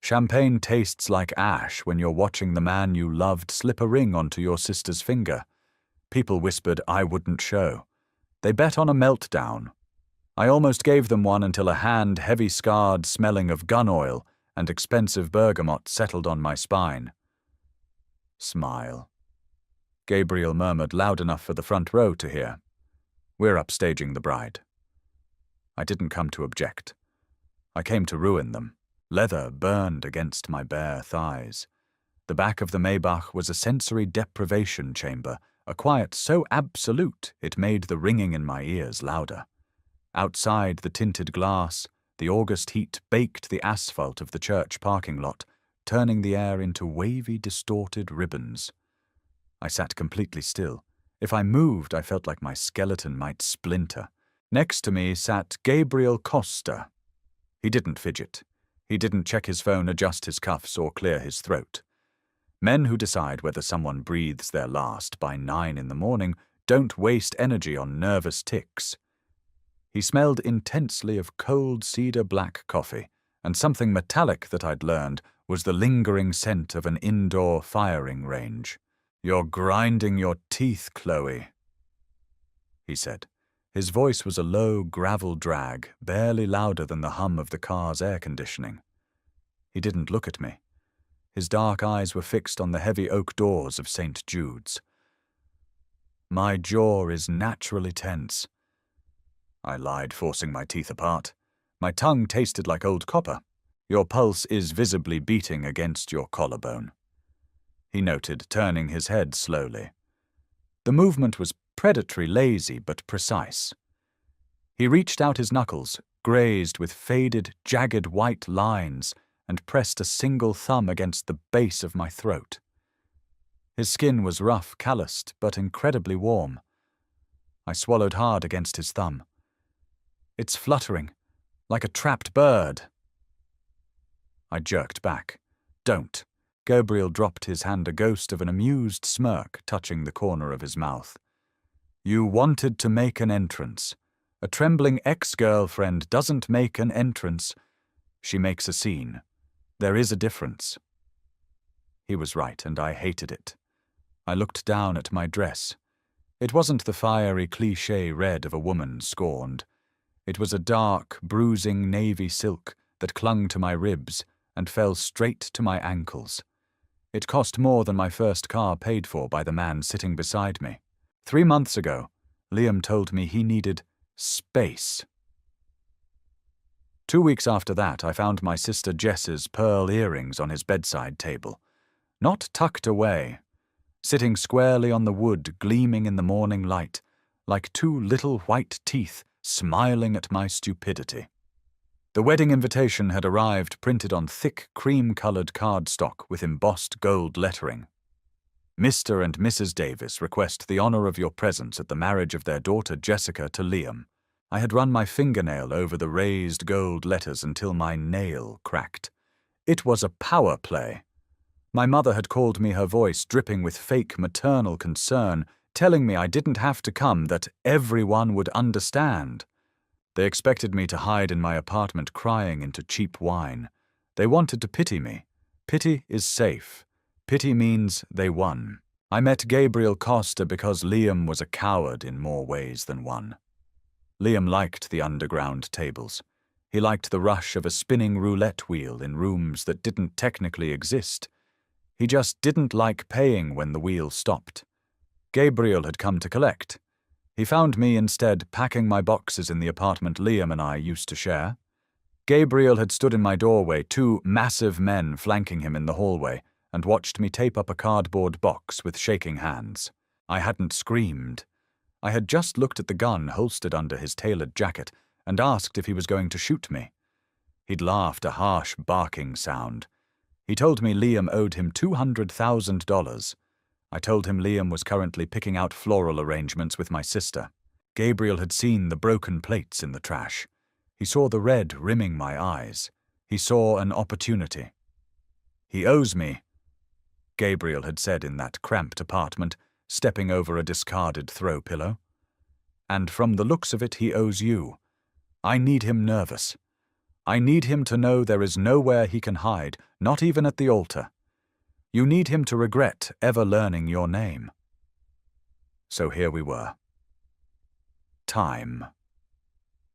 Champagne tastes like ash when you're watching the man you loved slip a ring onto your sister's finger. People whispered I wouldn't show. They bet on a meltdown. I almost gave them one until a hand heavy-scarred, smelling of gun oil and expensive bergamot settled on my spine. Smile. Gabriel murmured loud enough for the front row to hear. We're upstaging the bride. I didn't come to object. I came to ruin them. Leather burned against my bare thighs. The back of the Maybach was a sensory deprivation chamber, a quiet so absolute it made the ringing in my ears louder. Outside the tinted glass, the August heat baked the asphalt of the church parking lot, turning the air into wavy, distorted ribbons. I sat completely still. If I moved, I felt like my skeleton might splinter. Next to me sat Gabriel Costa. He didn't fidget. He didn't check his phone, adjust his cuffs, or clear his throat. Men who decide whether someone breathes their last by 9 in the morning don't waste energy on nervous tics. He smelled intensely of cold cedar black coffee, and something metallic that I'd learned was the lingering scent of an indoor firing range. "You're grinding your teeth, Chloe," he said. His voice was a low gravel drag, barely louder than the hum of the car's air conditioning. He didn't look at me. His dark eyes were fixed on the heavy oak doors of St. Jude's. My jaw is naturally tense. I lied, forcing my teeth apart. My tongue tasted like old copper. Your pulse is visibly beating against your collarbone. He noted, turning his head slowly. The movement was predatory, lazy, but precise. He reached out his knuckles, grazed with faded, jagged white lines, and pressed a single thumb against the base of my throat. His skin was rough, calloused, but incredibly warm. I swallowed hard against his thumb. It's fluttering, like a trapped bird. I jerked back. Don't. Gabriel dropped his hand, a ghost of an amused smirk touching the corner of his mouth. You wanted to make an entrance. A trembling ex-girlfriend doesn't make an entrance. She makes a scene. There is a difference. He was right, and I hated it. I looked down at my dress. It wasn't the fiery cliché red of a woman scorned. It was a dark, bruising navy silk that clung to my ribs and fell straight to my ankles. It cost more than my first car paid for by the man sitting beside me. 3 months ago, Liam told me he needed space. 2 weeks after that, I found my sister Jess's pearl earrings on his bedside table. Not tucked away, sitting squarely on the wood, gleaming in the morning light, like 2 little white teeth smiling at my stupidity. The wedding invitation had arrived printed on thick, cream-colored cardstock with embossed gold lettering. Mr. and Mrs. Davis request the honor of your presence at the marriage of their daughter Jessica to Liam. I had run my fingernail over the raised gold letters until my nail cracked. It was a power play. My mother had called me, her voice dripping with fake maternal concern, telling me I didn't have to come, that everyone would understand. They expected me to hide in my apartment crying into cheap wine. They wanted to pity me. Pity is safe. Pity means they won. I met Gabriel Costa because Liam was a coward in more ways than one. Liam liked the underground tables. He liked the rush of a spinning roulette wheel in rooms that didn't technically exist. He just didn't like paying when the wheel stopped. Gabriel had come to collect. He found me instead packing my boxes in the apartment Liam and I used to share. Gabriel had stood in my doorway, 2 massive men flanking him in the hallway, and watched me tape up a cardboard box with shaking hands. I hadn't screamed. I had just looked at the gun holstered under his tailored jacket and asked if he was going to shoot me. He'd laughed, a harsh barking sound. He told me Liam owed him $200,000. I told him Liam was currently picking out floral arrangements with my sister. Gabriel had seen the broken plates in the trash. He saw the red rimming my eyes. He saw an opportunity. He owes me, Gabriel had said in that cramped apartment, stepping over a discarded throw pillow. And from the looks of it, he owes you. I need him nervous. I need him to know there is nowhere he can hide, not even at the altar. You need him to regret ever learning your name. So here we were. Time.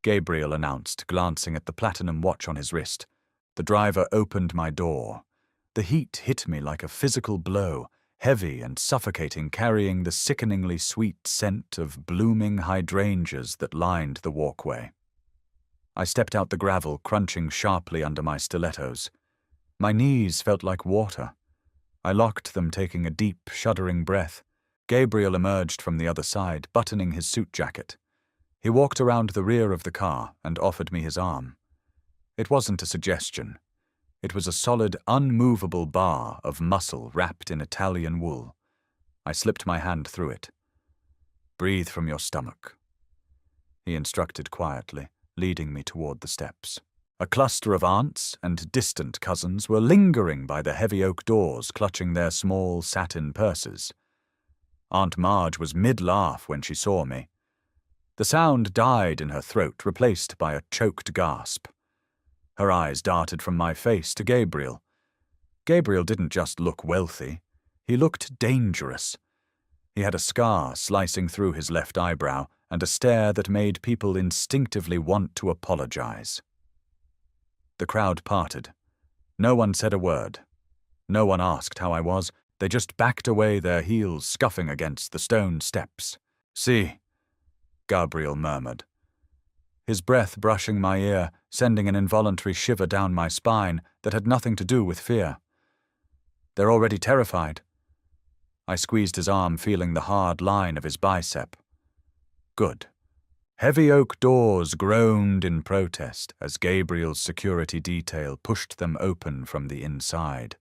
Gabriel announced, glancing at the platinum watch on his wrist. The driver opened my door. The heat hit me like a physical blow, heavy and suffocating, carrying the sickeningly sweet scent of blooming hydrangeas that lined the walkway. I stepped out the gravel, crunching sharply under my stilettos. My knees felt like water. I locked them, taking a deep, shuddering breath. Gabriel emerged from the other side, buttoning his suit jacket. He walked around the rear of the car and offered me his arm. It wasn't a suggestion. It was a solid, unmovable bar of muscle wrapped in Italian wool. I slipped my hand through it. "Breathe from your stomach," he instructed quietly, leading me toward the steps. A cluster of aunts and distant cousins were lingering by the heavy oak doors, clutching their small satin purses. Aunt Marge was mid-laugh when she saw me. The sound died in her throat, replaced by a choked gasp. Her eyes darted from my face to Gabriel. Gabriel didn't just look wealthy. He looked dangerous. He had a scar slicing through his left eyebrow and a stare that made people instinctively want to apologize. The crowd parted. No one said a word. No one asked how I was. They just backed away, their heels scuffing against the stone steps. "See," Gabriel murmured, his breath brushing my ear, sending an involuntary shiver down my spine that had nothing to do with fear. "They're already terrified." I squeezed his arm, feeling the hard line of his bicep. Good. Heavy oak doors groaned in protest as Gabriel's security detail pushed them open from the inside.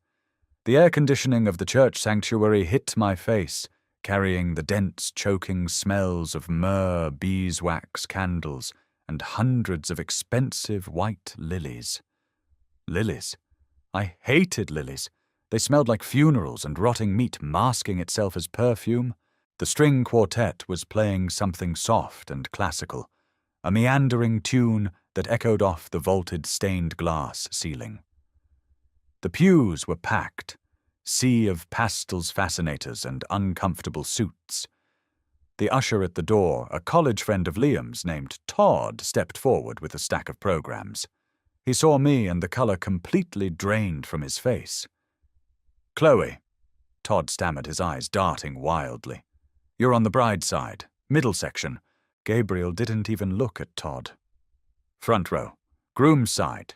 The air conditioning of the church sanctuary hit my face, carrying the dense, choking smells of myrrh, beeswax candles, and hundreds of expensive white lilies. Lilies? I hated lilies. They smelled like funerals and rotting meat masking itself as perfume. The string quartet was playing something soft and classical, a meandering tune that echoed off the vaulted stained glass ceiling. The pews were packed, sea of pastels fascinators and uncomfortable suits. The usher at the door, a college friend of Liam's named Todd, stepped forward with a stack of programs. He saw me and the color completely drained from his face. "Chloe," Todd stammered, his eyes darting wildly. "You're on the bride's side, middle section." Gabriel didn't even look at Todd. "Front row, groom's side,"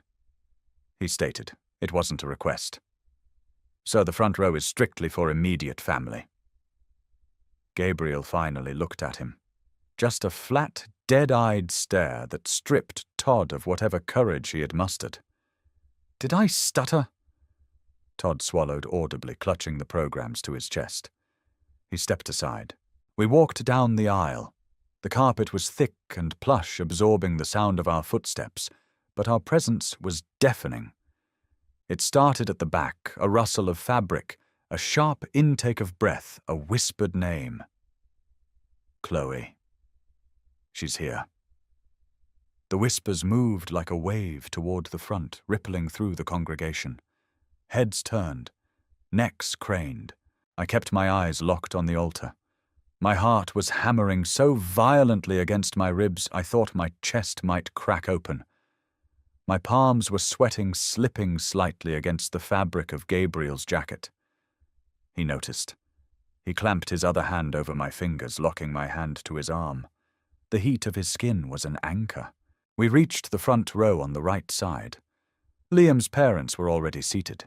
he stated. It wasn't a request. "So the front row is strictly for immediate family." Gabriel finally looked at him. Just a flat, dead-eyed stare that stripped Todd of whatever courage he had mustered. Did I stutter? Todd swallowed audibly, clutching the programs to his chest. He stepped aside. We walked down the aisle. The carpet was thick and plush, absorbing the sound of our footsteps, but our presence was deafening. It started at the back, a rustle of fabric, a sharp intake of breath, a whispered name. Chloe. She's here. The whispers moved like a wave toward the front, rippling through the congregation. Heads turned, necks craned. I kept my eyes locked on the altar. My heart was hammering so violently against my ribs I thought my chest might crack open. My palms were sweating, slipping slightly against the fabric of Gabriel's jacket. He noticed. He clamped his other hand over my fingers, locking my hand to his arm. The heat of his skin was an anchor. We reached the front row on the right side. Liam's parents were already seated.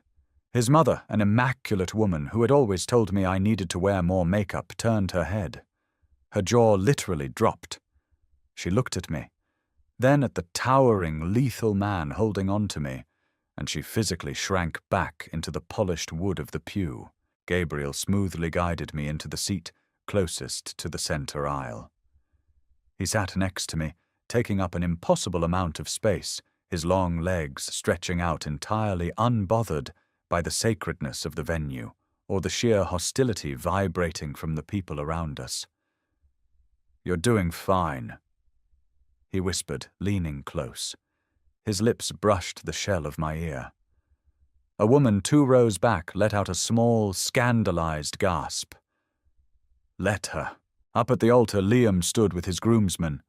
His mother, an immaculate woman who had always told me I needed to wear more makeup, turned her head. Her jaw literally dropped. She looked at me, then at the towering, lethal man holding on to me, and she physically shrank back into the polished wood of the pew. Gabriel smoothly guided me into the seat closest to the center aisle. He sat next to me, taking up an impossible amount of space, his long legs stretching out entirely unbothered by the sacredness of the venue or the sheer hostility vibrating from the people around us. "You're doing fine," he whispered, leaning close. His lips brushed the shell of my ear. A woman 2 rows back let out a small, scandalized gasp. Let her. Up at the altar, Liam stood with his groomsmen.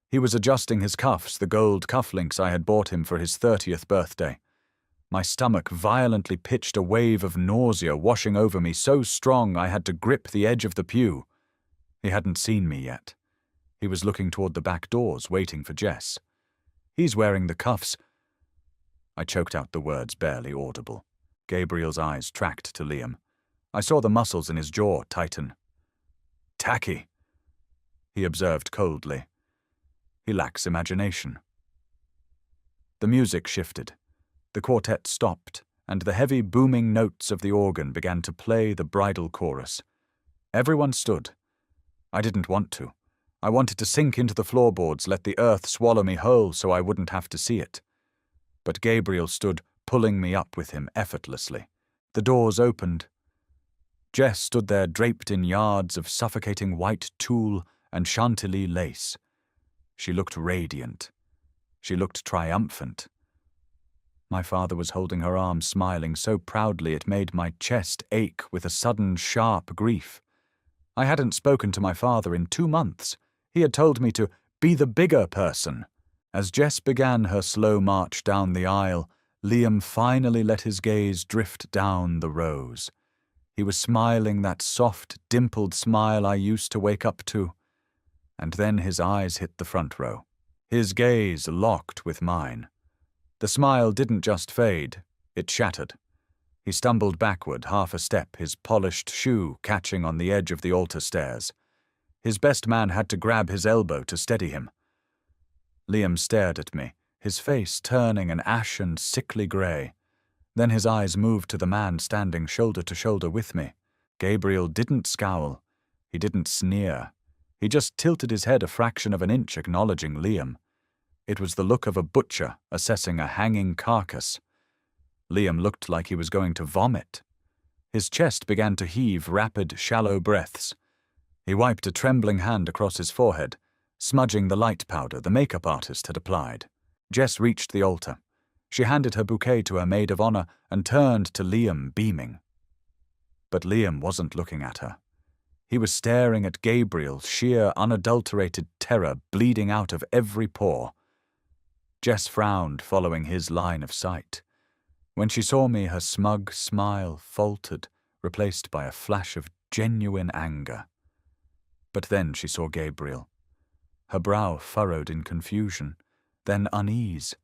He was adjusting his cuffs, the gold cufflinks I had bought him for his 30th birthday. My stomach violently pitched a wave of nausea washing over me so strong I had to grip the edge of the pew. He hadn't seen me yet. He was looking toward the back doors, waiting for Jess. He's wearing the cuffs. I choked out the words barely audible. Gabriel's eyes tracked to Liam. I saw the muscles in his jaw tighten. Tacky, he observed coldly. He lacks imagination. The music shifted. The quartet stopped, and the heavy booming notes of the organ began to play the bridal chorus. Everyone stood. I didn't want to. I wanted to sink into the floorboards, let the earth swallow me whole so I wouldn't have to see it. But Gabriel stood, pulling me up with him effortlessly. The doors opened. Jess stood there draped in yards of suffocating white tulle and chantilly lace. She looked radiant. She looked triumphant. My father was holding her arm, smiling so proudly it made my chest ache with a sudden, sharp grief. I hadn't spoken to my father in 2 months. He had told me to be the bigger person. As Jess began her slow march down the aisle, Liam finally let his gaze drift down the rows. He was smiling that soft, dimpled smile I used to wake up to. And then his eyes hit the front row. His gaze locked with mine. The smile didn't just fade, it shattered. He stumbled backward 1/2 a step, his polished shoe catching on the edge of the altar stairs. His best man had to grab his elbow to steady him. Liam stared at me, his face turning an ashen, sickly grey. Then his eyes moved to the man standing shoulder to shoulder with me. Gabriel didn't scowl. He didn't sneer. He just tilted his head a fraction of an inch, acknowledging Liam. It was the look of a butcher assessing a hanging carcass. Liam looked like he was going to vomit. His chest began to heave rapid, shallow breaths. He wiped a trembling hand across his forehead, smudging the light powder the makeup artist had applied. Jess reached the altar. She handed her bouquet to her maid of honor and turned to Liam, beaming. But Liam wasn't looking at her. He was staring at Gabriel, sheer, unadulterated terror bleeding out of every pore. Jess frowned, following his line of sight. When she saw me, her smug smile faltered, replaced by a flash of genuine anger. But then she saw Gabriel. Her brow furrowed in confusion, then unease.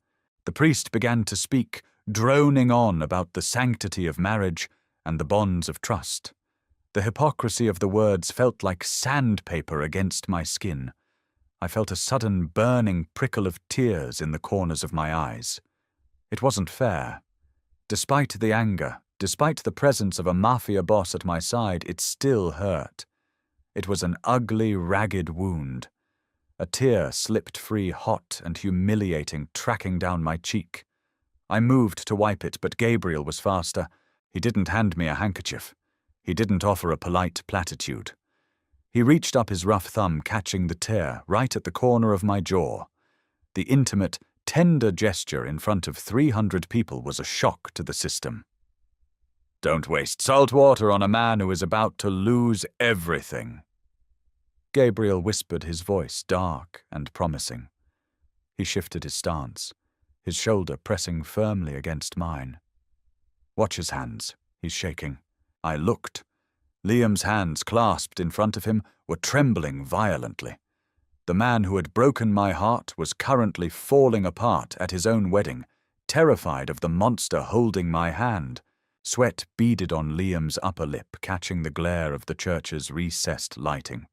The priest began to speak, droning on about the sanctity of marriage and the bonds of trust. The hypocrisy of the words felt like sandpaper against my skin. I felt a sudden burning prickle of tears in the corners of my eyes. It wasn't fair. Despite the anger, despite the presence of a Mafia boss at my side, it still hurt. It was an ugly, ragged wound. A tear slipped free, hot and humiliating, tracking down my cheek. I moved to wipe it, but Gabriel was faster. He didn't hand me a handkerchief. He didn't offer a polite platitude. He reached up his rough thumb, catching the tear right at the corner of my jaw. The intimate, tender gesture in front of 300 people was a shock to the system. Don't waste salt water on a man who is about to lose everything. Gabriel whispered, his voice dark and promising. He shifted his stance, his shoulder pressing firmly against mine. Watch his hands, he's shaking. I looked. Liam's hands, clasped in front of him, were trembling violently. The man who had broken my heart was currently falling apart at his own wedding, terrified of the monster holding my hand. Sweat beaded on Liam's upper lip, catching the glare of the church's recessed lighting.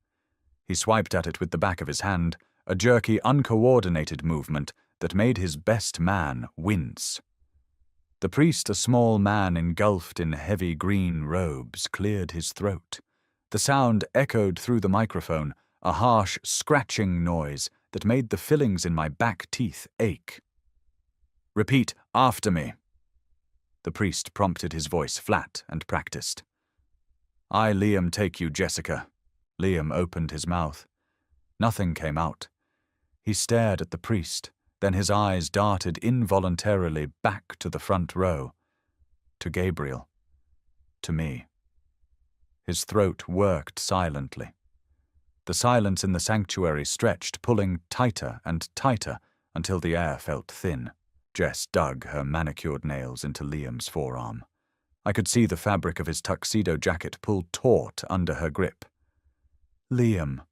He swiped at it with the back of his hand, a jerky, uncoordinated movement that made his best man wince. The priest, a small man engulfed in heavy green robes, cleared his throat. The sound echoed through the microphone, a harsh, scratching noise that made the fillings in my back teeth ache. Repeat after me. The priest prompted, his voice flat and practiced. I, Liam, take you, Jessica. Liam opened his mouth. Nothing came out. He stared at the priest, Then his eyes darted involuntarily back to the front row, to Gabriel, to me. His throat worked silently. The silence in the sanctuary stretched, pulling tighter and tighter until the air felt thin. Jess dug her manicured nails into Liam's forearm. I could see the fabric of his tuxedo jacket pull taut under her grip. "Liam,"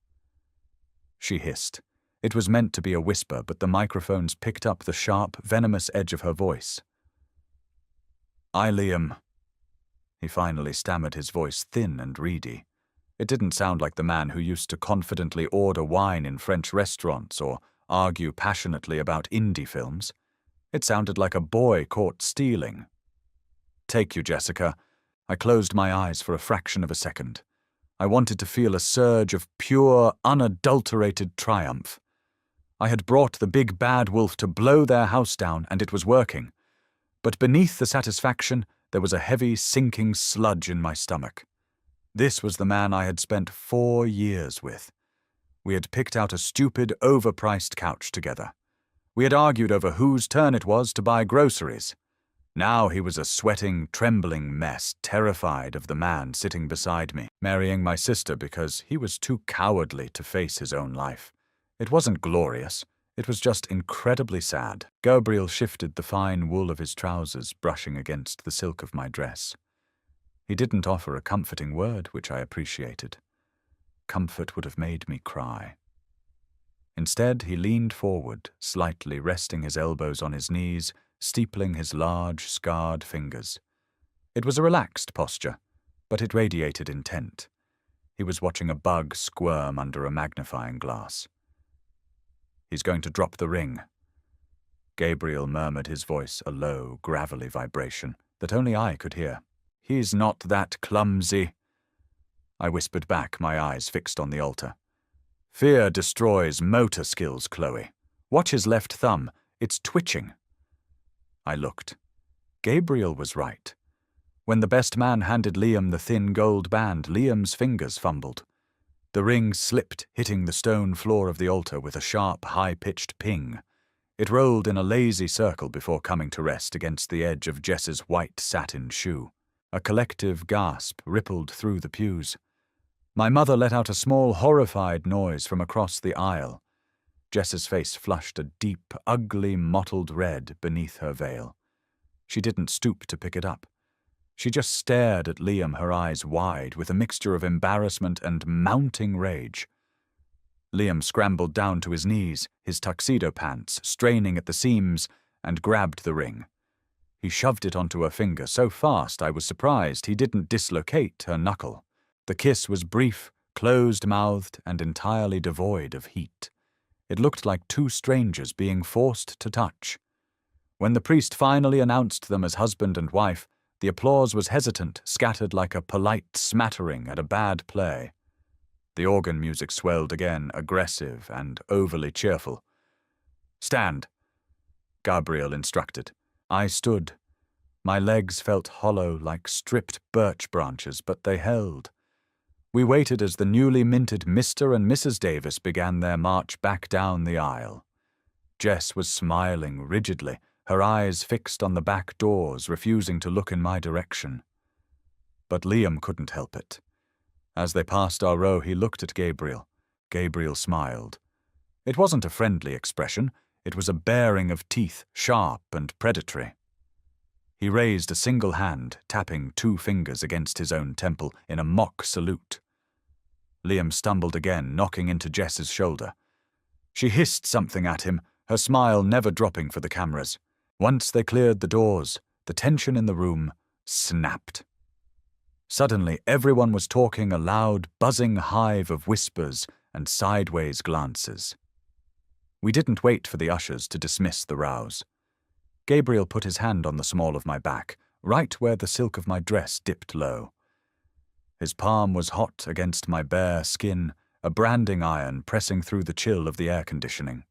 she hissed. It was meant to be a whisper, but the microphones picked up the sharp, venomous edge of her voice. Liam." He finally stammered, his voice thin and reedy. It didn't sound like the man who used to confidently order wine in French restaurants or argue passionately about indie films. It sounded like a boy caught stealing. "Take you, Jessica." I closed my eyes for a fraction of a second. I wanted to feel a surge of pure, unadulterated triumph. I had brought the big bad wolf to blow their house down, and it was working. But beneath the satisfaction, there was a heavy, sinking sludge in my stomach. This was the man I had spent 4 years with. We had picked out a stupid, overpriced couch together. We had argued over whose turn it was to buy groceries. Now he was a sweating, trembling mess, terrified of the man sitting beside me, marrying my sister because he was too cowardly to face his own life. It wasn't glorious. It was just incredibly sad. Gabriel shifted the fine wool of his trousers, brushing against the silk of my dress. He didn't offer a comforting word, which I appreciated. Comfort would have made me cry. Instead, he leaned forward, slightly resting his elbows on his knees, steepling his large, scarred fingers. It was a relaxed posture, but it radiated intent. He was watching a bug squirm under a magnifying glass. "He's going to drop the ring." Gabriel murmured, his voice a low, gravelly vibration that only I could hear. "He's not that clumsy." I whispered back, my eyes fixed on the altar. "Fear destroys motor skills, Chloe. Watch his left thumb. It's twitching." I looked. Gabriel was right. When the best man handed Liam the thin gold band, Liam's fingers fumbled. The ring slipped, hitting the stone floor of the altar with a sharp, high-pitched ping. It rolled in a lazy circle before coming to rest against the edge of Jess's white satin shoe. A collective gasp rippled through the pews. My mother let out a small, horrified noise from across the aisle. Jess's face flushed a deep, ugly, mottled red beneath her veil. She didn't stoop to pick it up. She just stared at Liam, her eyes wide, with a mixture of embarrassment and mounting rage. Liam scrambled down to his knees, his tuxedo pants straining at the seams, and grabbed the ring. He shoved it onto her finger so fast I was surprised he didn't dislocate her knuckle. The kiss was brief, closed-mouthed, and entirely devoid of heat. It looked like two strangers being forced to touch. When the priest finally announced them as husband and wife, the applause was hesitant, scattered like a polite smattering at a bad play. The organ music swelled again, aggressive and overly cheerful. "Stand," Gabriel instructed. I stood. My legs felt hollow like stripped birch branches, but they held. We waited as the newly minted Mr. and Mrs. Davis began their march back down the aisle. Jess was smiling rigidly, her eyes fixed on the back doors, refusing to look in my direction. But Liam couldn't help it. As they passed our row, he looked at Gabriel. Gabriel smiled. It wasn't a friendly expression. It was a baring of teeth, sharp and predatory. He raised a single hand, tapping 2 fingers against his own temple in a mock salute. Liam stumbled again, knocking into Jess's shoulder. She hissed something at him, her smile never dropping for the cameras. Once they cleared the doors, the tension in the room snapped. Suddenly, everyone was talking, a loud, buzzing hive of whispers and sideways glances. We didn't wait for the ushers to dismiss the rows. Gabriel put his hand on the small of my back, right where the silk of my dress dipped low. His palm was hot against my bare skin, a branding iron pressing through the chill of the air conditioning.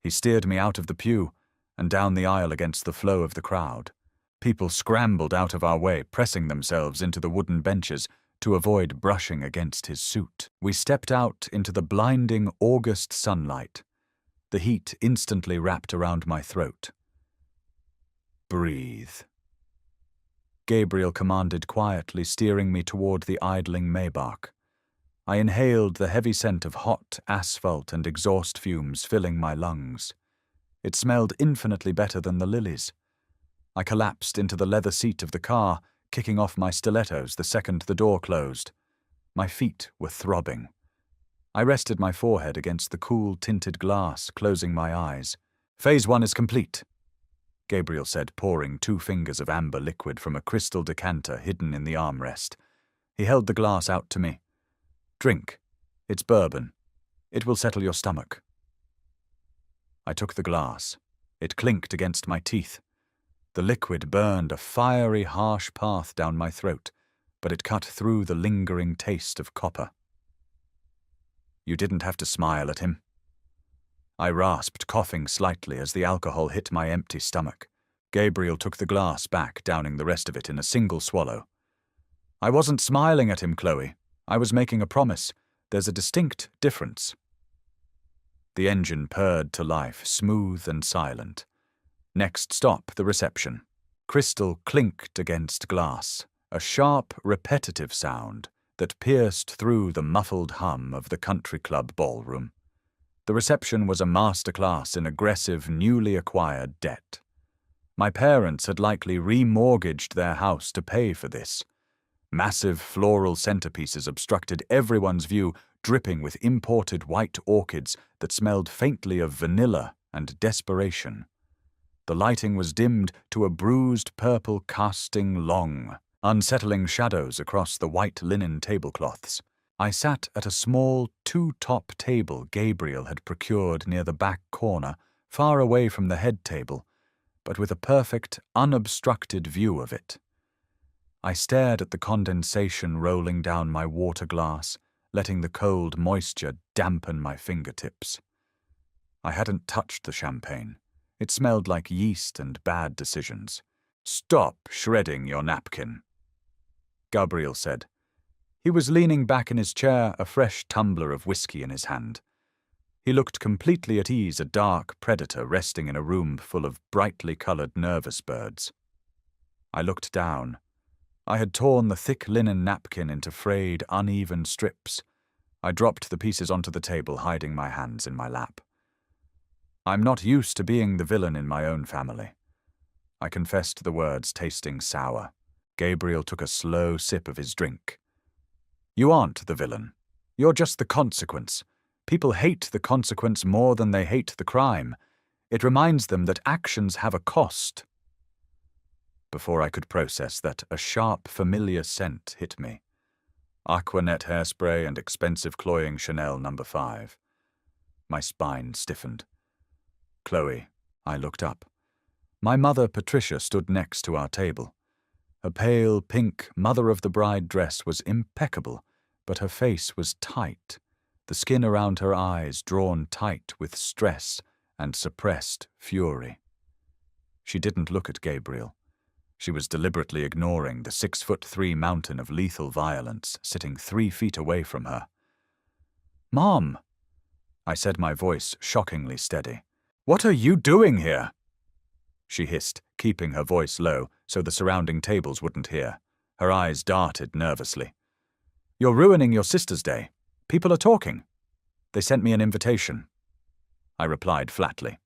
He steered me out of the pew and down the aisle against the flow of the crowd. People scrambled out of our way, pressing themselves into the wooden benches to avoid brushing against his suit. We stepped out into the blinding August sunlight. The heat instantly wrapped around my throat. "Breathe," Gabriel commanded quietly, steering me toward the idling Maybach. I inhaled the heavy scent of hot asphalt and exhaust fumes filling my lungs. It smelled infinitely better than the lilies. I collapsed into the leather seat of the car, kicking off my stilettos the second the door closed. My feet were throbbing. I rested my forehead against the cool, tinted glass, closing my eyes. "Phase 1 is complete," Gabriel said, pouring 2 fingers of amber liquid from a crystal decanter hidden in the armrest. He held the glass out to me. "Drink. It's bourbon. It will settle your stomach." I took the glass. It clinked against my teeth. The liquid burned a fiery, harsh path down my throat, but it cut through the lingering taste of copper. "You didn't have to smile at him," I rasped, coughing slightly as the alcohol hit my empty stomach. Gabriel took the glass back, downing the rest of it in a single swallow. "I wasn't smiling at him, Chloe. I was making a promise. There's a distinct difference." The engine purred to life, smooth and silent. Next stop, the reception. Crystal clinked against glass, a sharp, repetitive sound that pierced through the muffled hum of the country club ballroom. The reception was a masterclass in aggressive, newly acquired debt. My parents had likely remortgaged their house to pay for this. Massive floral centerpieces obstructed everyone's view, dripping with imported white orchids that smelled faintly of vanilla and desperation. The lighting was dimmed to a bruised purple casting long, unsettling shadows across the white linen tablecloths. I sat at a small, 2-top table Gabriel had procured near the back corner, far away from the head table, but with a perfect, unobstructed view of it. I stared at the condensation rolling down my water glass, letting the cold moisture dampen my fingertips. I hadn't touched the champagne. It smelled like yeast and bad decisions. "Stop shredding your napkin," Gabriel said. He was leaning back in his chair, a fresh tumbler of whiskey in his hand. He looked completely at ease, a dark predator resting in a room full of brightly colored nervous birds. I looked down. I had torn the thick linen napkin into frayed, uneven strips. I dropped the pieces onto the table, hiding my hands in my lap. "I'm not used to being the villain in my own family." I confessed the words, tasting sour. Gabriel took a slow sip of his drink. "You aren't the villain. You're just the consequence. People hate the consequence more than they hate the crime. It reminds them that actions have a cost." Before I could process that, a sharp, familiar scent hit me. Aquanet hairspray and expensive cloying Chanel No. 5. My spine stiffened. "Chloe," I looked up. My mother, Patricia, stood next to our table. Her pale, pink mother-of-the-bride dress was impeccable, but her face was tight, the skin around her eyes drawn tight with stress and suppressed fury. She didn't look at Gabriel. She was deliberately ignoring the 6'3" mountain of lethal violence sitting 3 feet away from her. "Mom," I said, my voice shockingly steady. "What are you doing here?" She hissed, keeping her voice low so the surrounding tables wouldn't hear. Her eyes darted nervously. "You're ruining your sister's day. People are talking. They sent me an invitation." I replied flatly.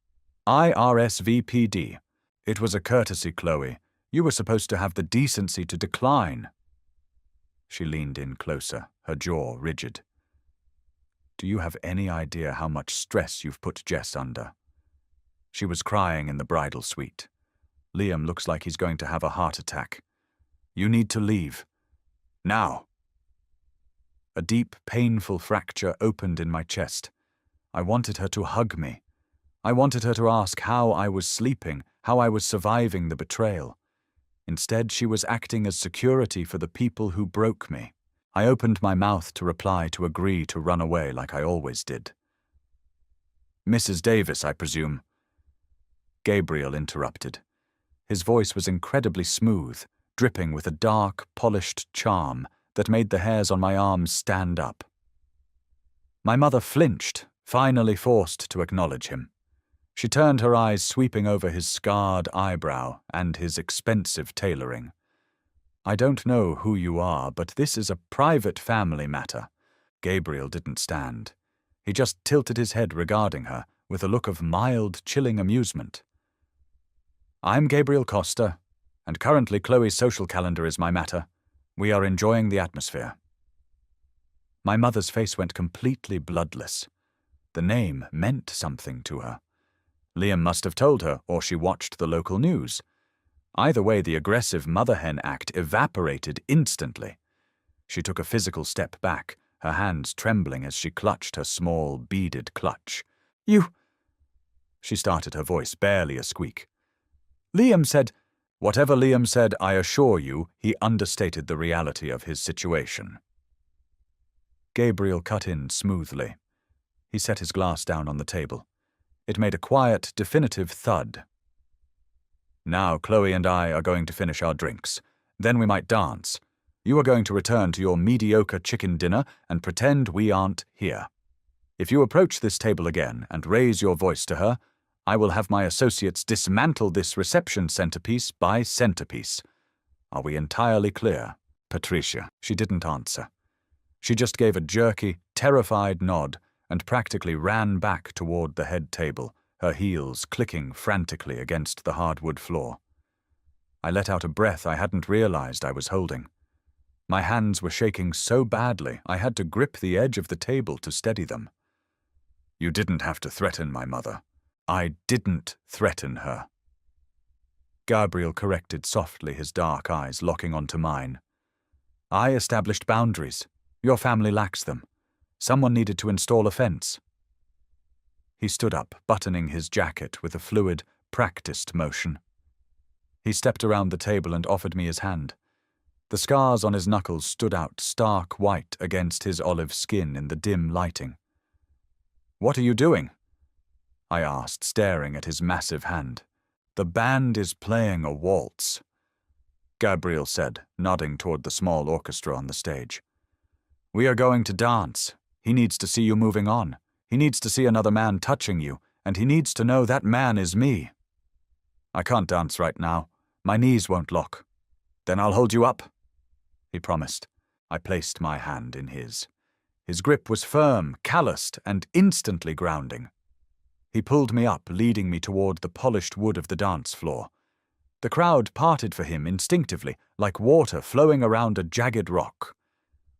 "IRSVPD. It was a courtesy, Chloe. You were supposed to have the decency to decline." She leaned in closer, her jaw rigid. "Do you have any idea how much stress you've put Jess under?" She was crying in the bridal suite. "Liam looks like he's going to have a heart attack. You need to leave. Now." A deep, painful fracture opened in my chest. I wanted her to hug me. I wanted her to ask how I was sleeping, how I was surviving the betrayal. Instead, she was acting as security for the people who broke me. I opened my mouth to reply, to agree to run away like I always did. "Mrs. Davis, I presume?" Gabriel interrupted. His voice was incredibly smooth, dripping with a dark, polished charm that made the hairs on my arms stand up. My mother flinched, finally forced to acknowledge him. She turned her eyes sweeping over his scarred eyebrow and his expensive tailoring. I don't know who you are, but this is a private family matter. Gabriel didn't stand. He just tilted his head regarding her, with a look of mild, chilling amusement. I'm Gabriel Costa, and currently Chloe's social calendar is my matter. We are enjoying the atmosphere. My mother's face went completely bloodless. The name meant something to her. Liam must have told her, or she watched the local news. Either way, the aggressive mother-hen act evaporated instantly. She took a physical step back, her hands trembling as she clutched her small, beaded clutch. You... She started, her voice barely a squeak. Liam said... Whatever Liam said, I assure you, he understated the reality of his situation. Gabriel cut in smoothly. He set his glass down on the table. It made a quiet, definitive thud. Now Chloe and I are going to finish our drinks. Then we might dance. You are going to return to your mediocre chicken dinner and pretend we aren't here. If you approach this table again and raise your voice to her, I will have my associates dismantle this reception centerpiece by centerpiece. Are we entirely clear? Patricia. She didn't answer. She just gave a jerky, terrified nod and practically ran back toward the head table, her heels clicking frantically against the hardwood floor. I let out a breath I hadn't realized I was holding. My hands were shaking so badly I had to grip the edge of the table to steady them. You didn't have to threaten my mother. I didn't threaten her. Gabriel corrected softly, his dark eyes locking onto mine. I established boundaries. Your family lacks them. Someone needed to install a fence. He stood up, buttoning his jacket with a fluid, practiced motion. He stepped around the table and offered me his hand. The scars on his knuckles stood out stark white against his olive skin in the dim lighting. What are you doing? I asked, staring at his massive hand. The band is playing a waltz, Gabriel said, nodding toward the small orchestra on the stage. We are going to dance. He needs to see you moving on. He needs to see another man touching you, and he needs to know that man is me. I can't dance right now. My knees won't lock. Then I'll hold you up, he promised. I placed my hand in his. His grip was firm, calloused, and instantly grounding. He pulled me up, leading me toward the polished wood of the dance floor. The crowd parted for him instinctively, like water flowing around a jagged rock.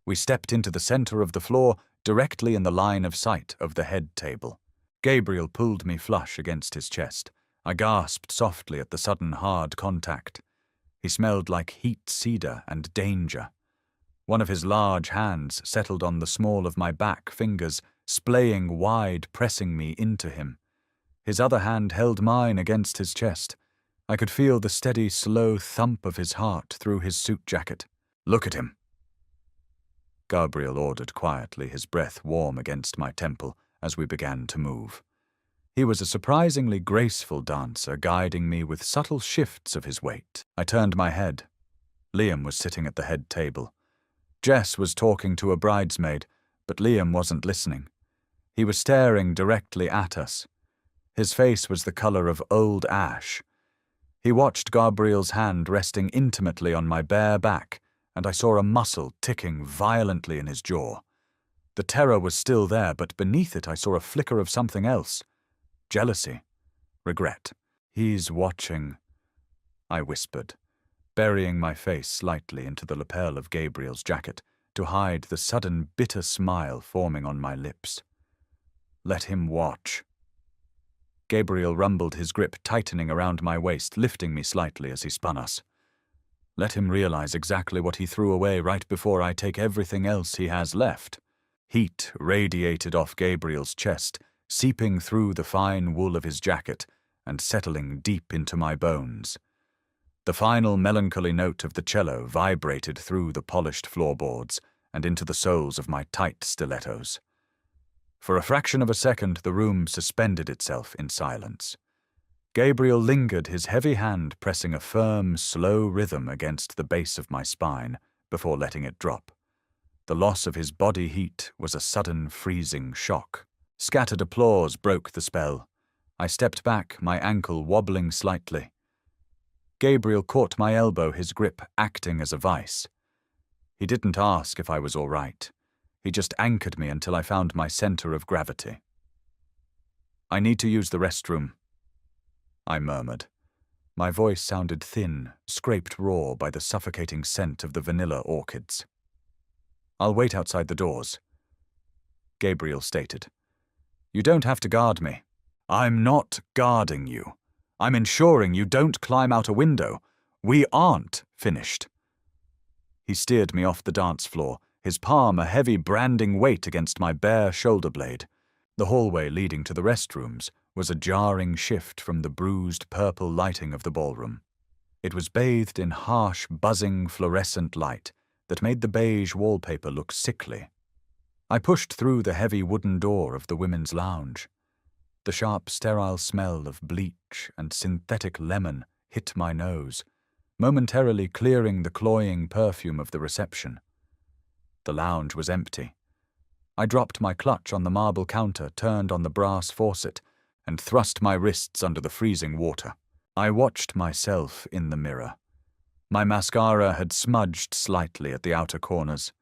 We stepped into the center of the floor, directly in the line of sight of the head table. Gabriel pulled me flush against his chest. I gasped softly at the sudden hard contact. He smelled like heat cedar and danger. One of his large hands settled on the small of my back fingers, splaying wide, pressing me into him. His other hand held mine against his chest. I could feel the steady, slow thump of his heart through his suit jacket. Look at him, Gabriel ordered quietly, his breath warm against my temple as we began to move. He was a surprisingly graceful dancer, guiding me with subtle shifts of his weight. I turned my head. Liam was sitting at the head table. Jess was talking to a bridesmaid, but Liam wasn't listening. He was staring directly at us. His face was the color of old ash. He watched Gabriel's hand resting intimately on my bare back, and I saw a muscle ticking violently in his jaw. The terror was still there, but beneath it I saw a flicker of something else. Jealousy. Regret. He's watching, I whispered, burying my face slightly into the lapel of Gabriel's jacket to hide the sudden bitter smile forming on my lips. Let him watch. Gabriel rumbled, his grip tightening around my waist, lifting me slightly as he spun us. Let him realize exactly what he threw away right before I take everything else he has left. Heat radiated off Gabriel's chest, seeping through the fine wool of his jacket and settling deep into my bones. The final melancholy note of the cello vibrated through the polished floorboards and into the soles of my tight stilettos. For a fraction of a second, the room suspended itself in silence. Gabriel lingered, his heavy hand pressing a firm, slow rhythm against the base of my spine before letting it drop. The loss of his body heat was a sudden freezing shock. Scattered applause broke the spell. I stepped back, my ankle wobbling slightly. Gabriel caught my elbow, his grip acting as a vice. He didn't ask if I was all right. He just anchored me until I found my center of gravity. "I need to use the restroom," I murmured. My voice sounded thin, scraped raw by the suffocating scent of the vanilla orchids. "I'll wait outside the doors," Gabriel stated. "You don't have to guard me." "I'm not guarding you. I'm ensuring you don't climb out a window. We aren't finished." He steered me off the dance floor, his palm a heavy branding weight against my bare shoulder blade. The hallway leading to the restrooms was a jarring shift from the bruised purple lighting of the ballroom. It was bathed in harsh, buzzing fluorescent light that made the beige wallpaper look sickly. I pushed through the heavy wooden door of the women's lounge. The sharp, sterile smell of bleach and synthetic lemon hit my nose, momentarily clearing the cloying perfume of the reception. The lounge was empty. I dropped my clutch on the marble counter, turned on the brass faucet, and thrust my wrists under the freezing water. I watched myself in the mirror. My mascara had smudged slightly at the outer corners.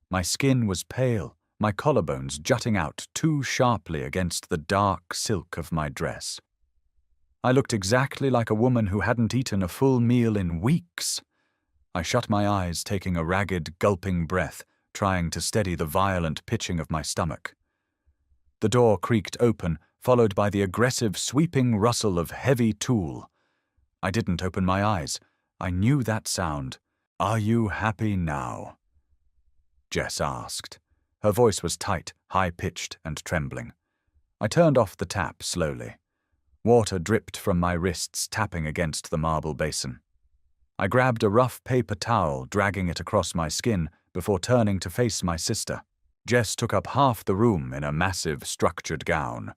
My skin was pale, my collarbones jutting out too sharply against the dark silk of my dress. I looked exactly like a woman who hadn't eaten a full meal in weeks. I shut my eyes, taking a ragged, gulping breath, trying to steady the violent pitching of my stomach. The door creaked open, followed by the aggressive, sweeping rustle of heavy tool. I didn't open my eyes. I knew that sound. "Are you happy now?" Jess asked. Her voice was tight, high-pitched, and trembling. I turned off the tap slowly. Water dripped from my wrists, tapping against the marble basin. I grabbed a rough paper towel, dragging it across my skin, before turning to face my sister. Jess took up half the room in a massive, structured gown.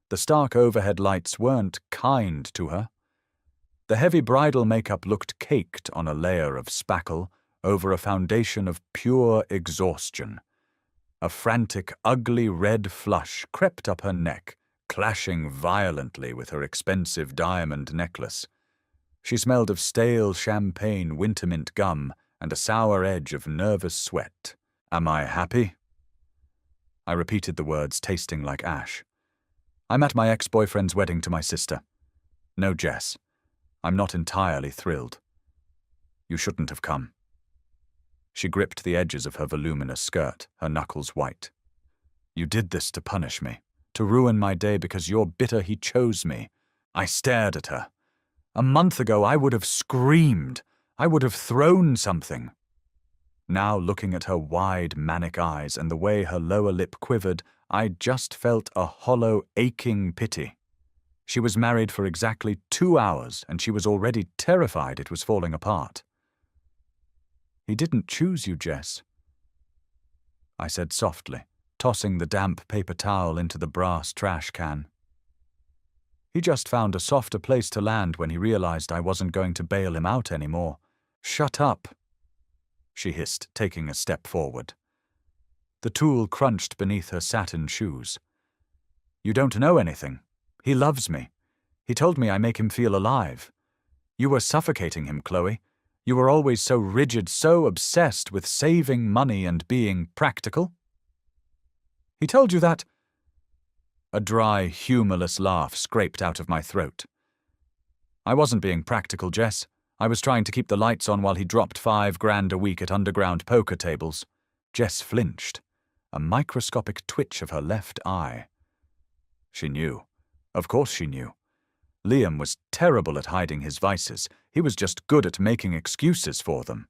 The stark overhead lights weren't kind to her. The heavy bridal makeup looked caked on a layer of spackle over a foundation of pure exhaustion. A frantic, ugly red flush crept up her neck, clashing violently with her expensive diamond necklace. She smelled of stale champagne wintermint gum and a sour edge of nervous sweat. "Am I happy?" I repeated the words, tasting like ash. "I'm at my ex-boyfriend's wedding to my sister. No, Jess. I'm not entirely thrilled. You shouldn't have come." She gripped the edges of her voluminous skirt, her knuckles white. "You did this to punish me, to ruin my day because you're bitter he chose me." I stared at her. A month ago I would have screamed. I would have thrown something. Now, looking at her wide, manic eyes and the way her lower lip quivered, I just felt a hollow, aching pity. She was married for exactly 2 hours, and she was already terrified it was falling apart. "He didn't choose you, Jess," I said softly, tossing the damp paper towel into the brass trash can. "He just found a softer place to land when he realized I wasn't going to bail him out anymore." "Shut up," she hissed, taking a step forward. The tool crunched beneath her satin shoes. "You don't know anything. He loves me. He told me I make him feel alive. You were suffocating him, Chloe. You were always so rigid, so obsessed with saving money and being practical." "He told you that?" A dry, humorless laugh scraped out of my throat. "I wasn't being practical, Jess. I was trying to keep the lights on while he dropped $5,000 a week at underground poker tables." Jess flinched, a microscopic twitch of her left eye. She knew. Of course she knew. Liam was terrible at hiding his vices. He was just good at making excuses for them.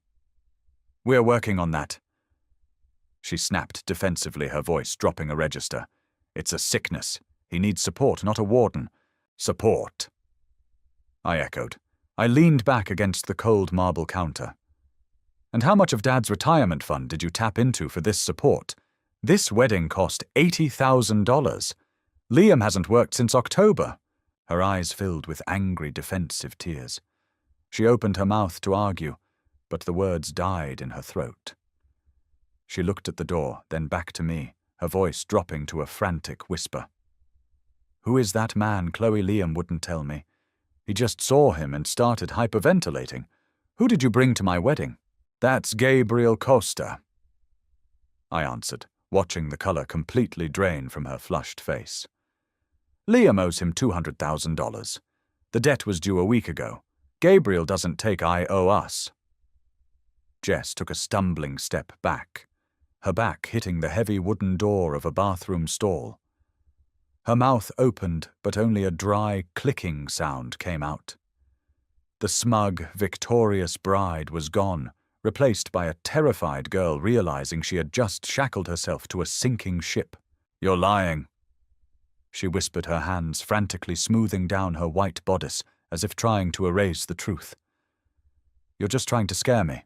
"We're working on that," she snapped defensively, her voice dropping a register. "It's a sickness. He needs support, not a warden." "Support," I echoed. I leaned back against the cold marble counter. "And how much of Dad's retirement fund did you tap into for this support? This wedding cost $80,000. Liam hasn't worked since October." Her eyes filled with angry, defensive tears. She opened her mouth to argue, but the words died in her throat. She looked at the door, then back to me, her voice dropping to a frantic whisper. Who is that man? Chloe. Liam wouldn't tell me. He just saw him and started hyperventilating. Who did you bring to my wedding? That's Gabriel Costa, I answered, watching the colour completely drain from her flushed face. Liam owes him $200,000. The debt was due a week ago. Gabriel doesn't take I owe us. Jess took a stumbling step back, her back hitting the heavy wooden door of a bathroom stall. Her mouth opened, but only a dry, clicking sound came out. The smug, victorious bride was gone, replaced by a terrified girl realizing she had just shackled herself to a sinking ship. You're lying, she whispered, her hands frantically smoothing down her white bodice as if trying to erase the truth. You're just trying to scare me.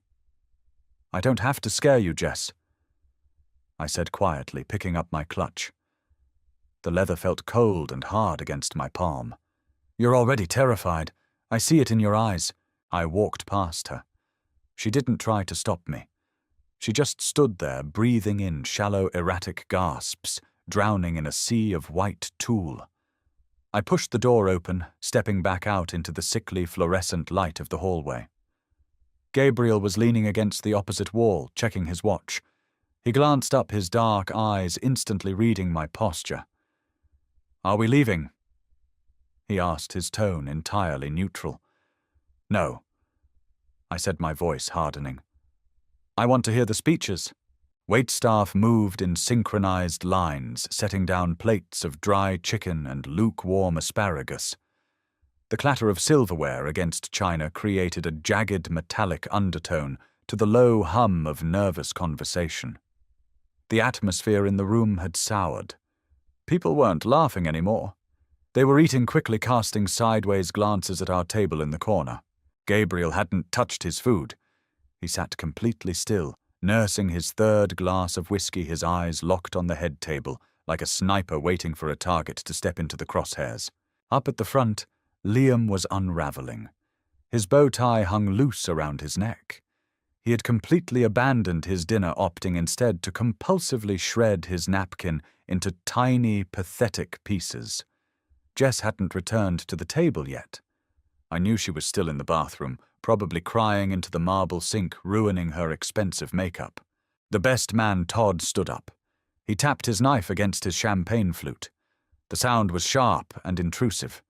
I don't have to scare you, Jess, I said quietly, picking up my clutch. The leather felt cold and hard against my palm. You're already terrified. I see it in your eyes. I walked past her. She didn't try to stop me. She just stood there, breathing in shallow, erratic gasps, drowning in a sea of white tulle. I pushed the door open, stepping back out into the sickly, fluorescent light of the hallway. Gabriel was leaning against the opposite wall, checking his watch. He glanced up, his dark eyes instantly reading my posture. Are we leaving? He asked, his tone entirely neutral. No, I said, my voice hardening. I want to hear the speeches. Waitstaff moved in synchronized lines, setting down plates of dry chicken and lukewarm asparagus. The clatter of silverware against china created a jagged metallic undertone to the low hum of nervous conversation. The atmosphere in the room had soured. People weren't laughing anymore. They were eating quickly, casting sideways glances at our table in the corner. Gabriel hadn't touched his food. He sat completely still, nursing his third glass of whiskey, his eyes locked on the head table, like a sniper waiting for a target to step into the crosshairs. Up at the front, Liam was unraveling. His bow tie hung loose around his neck. He had completely abandoned his dinner, opting instead to compulsively shred his napkin into tiny, pathetic pieces. Jess hadn't returned to the table yet. I knew she was still in the bathroom, probably crying into the marble sink, ruining her expensive makeup. The best man, Todd, stood up. He tapped his knife against his champagne flute. The sound was sharp and intrusive.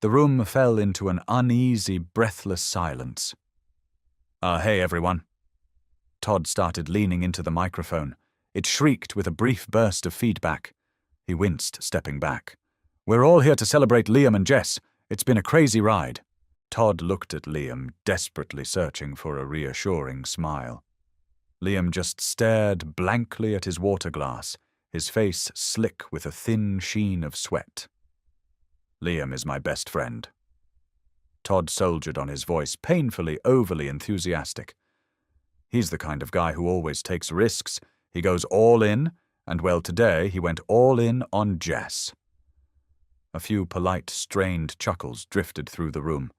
The room fell into an uneasy, breathless silence. Hey, everyone. Todd started, leaning into the microphone. It shrieked with a brief burst of feedback. He winced, stepping back. We're all here to celebrate Liam and Jess. It's been a crazy ride. Todd looked at Liam, desperately searching for a reassuring smile. Liam just stared blankly at his water glass, his face slick with a thin sheen of sweat. Liam is my best friend. Todd soldiered on, his voice painfully, overly enthusiastic. He's the kind of guy who always takes risks. He goes all in, and well, today he went all in on Jess. A few polite, strained chuckles drifted through the room.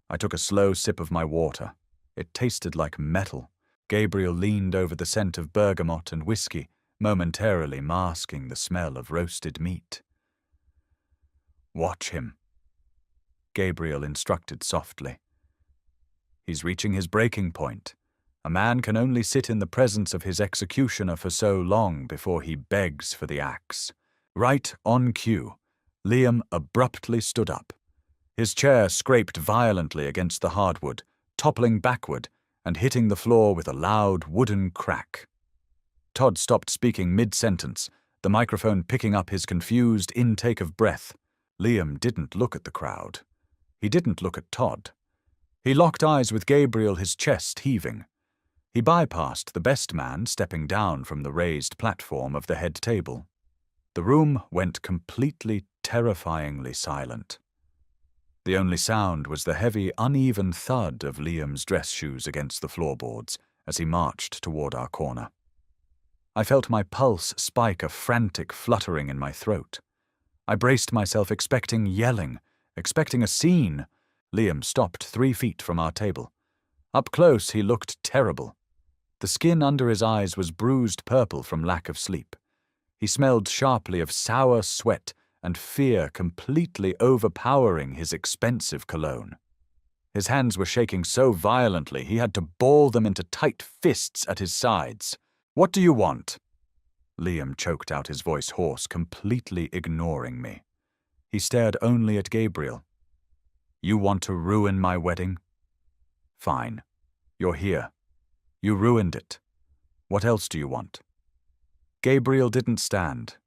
I took a slow sip of my water. It tasted like metal. Gabriel leaned over the scent of bergamot and whiskey, momentarily masking the smell of roasted meat. Watch him, Gabriel instructed softly. He's reaching his breaking point. A man can only sit in the presence of his executioner for so long before he begs for the axe. Right on cue, Liam abruptly stood up. His chair scraped violently against the hardwood, toppling backward and hitting the floor with a loud wooden crack. Todd stopped speaking mid-sentence, the microphone picking up his confused intake of breath. Liam didn't look at the crowd. He didn't look at Todd. He locked eyes with Gabriel, his chest heaving. He bypassed the best man, stepping down from the raised platform of the head table. The room went completely, terrifyingly silent. The only sound was the heavy, uneven thud of Liam's dress shoes against the floorboards as he marched toward our corner. I felt my pulse spike, a frantic fluttering in my throat. I braced myself, expecting yelling, expecting a scene. Liam stopped 3 feet from our table. Up close, he looked terrible. The skin under his eyes was bruised purple from lack of sleep. He smelled sharply of sour sweat and fear completely overpowering his expensive cologne. His hands were shaking so violently he had to ball them into tight fists at his sides. "What do you want?" Liam choked out, his voice hoarse, completely ignoring me. He stared only at Gabriel. "You want to ruin my wedding? Fine. You're here. You ruined it. What else do you want?" Gabriel didn't stand.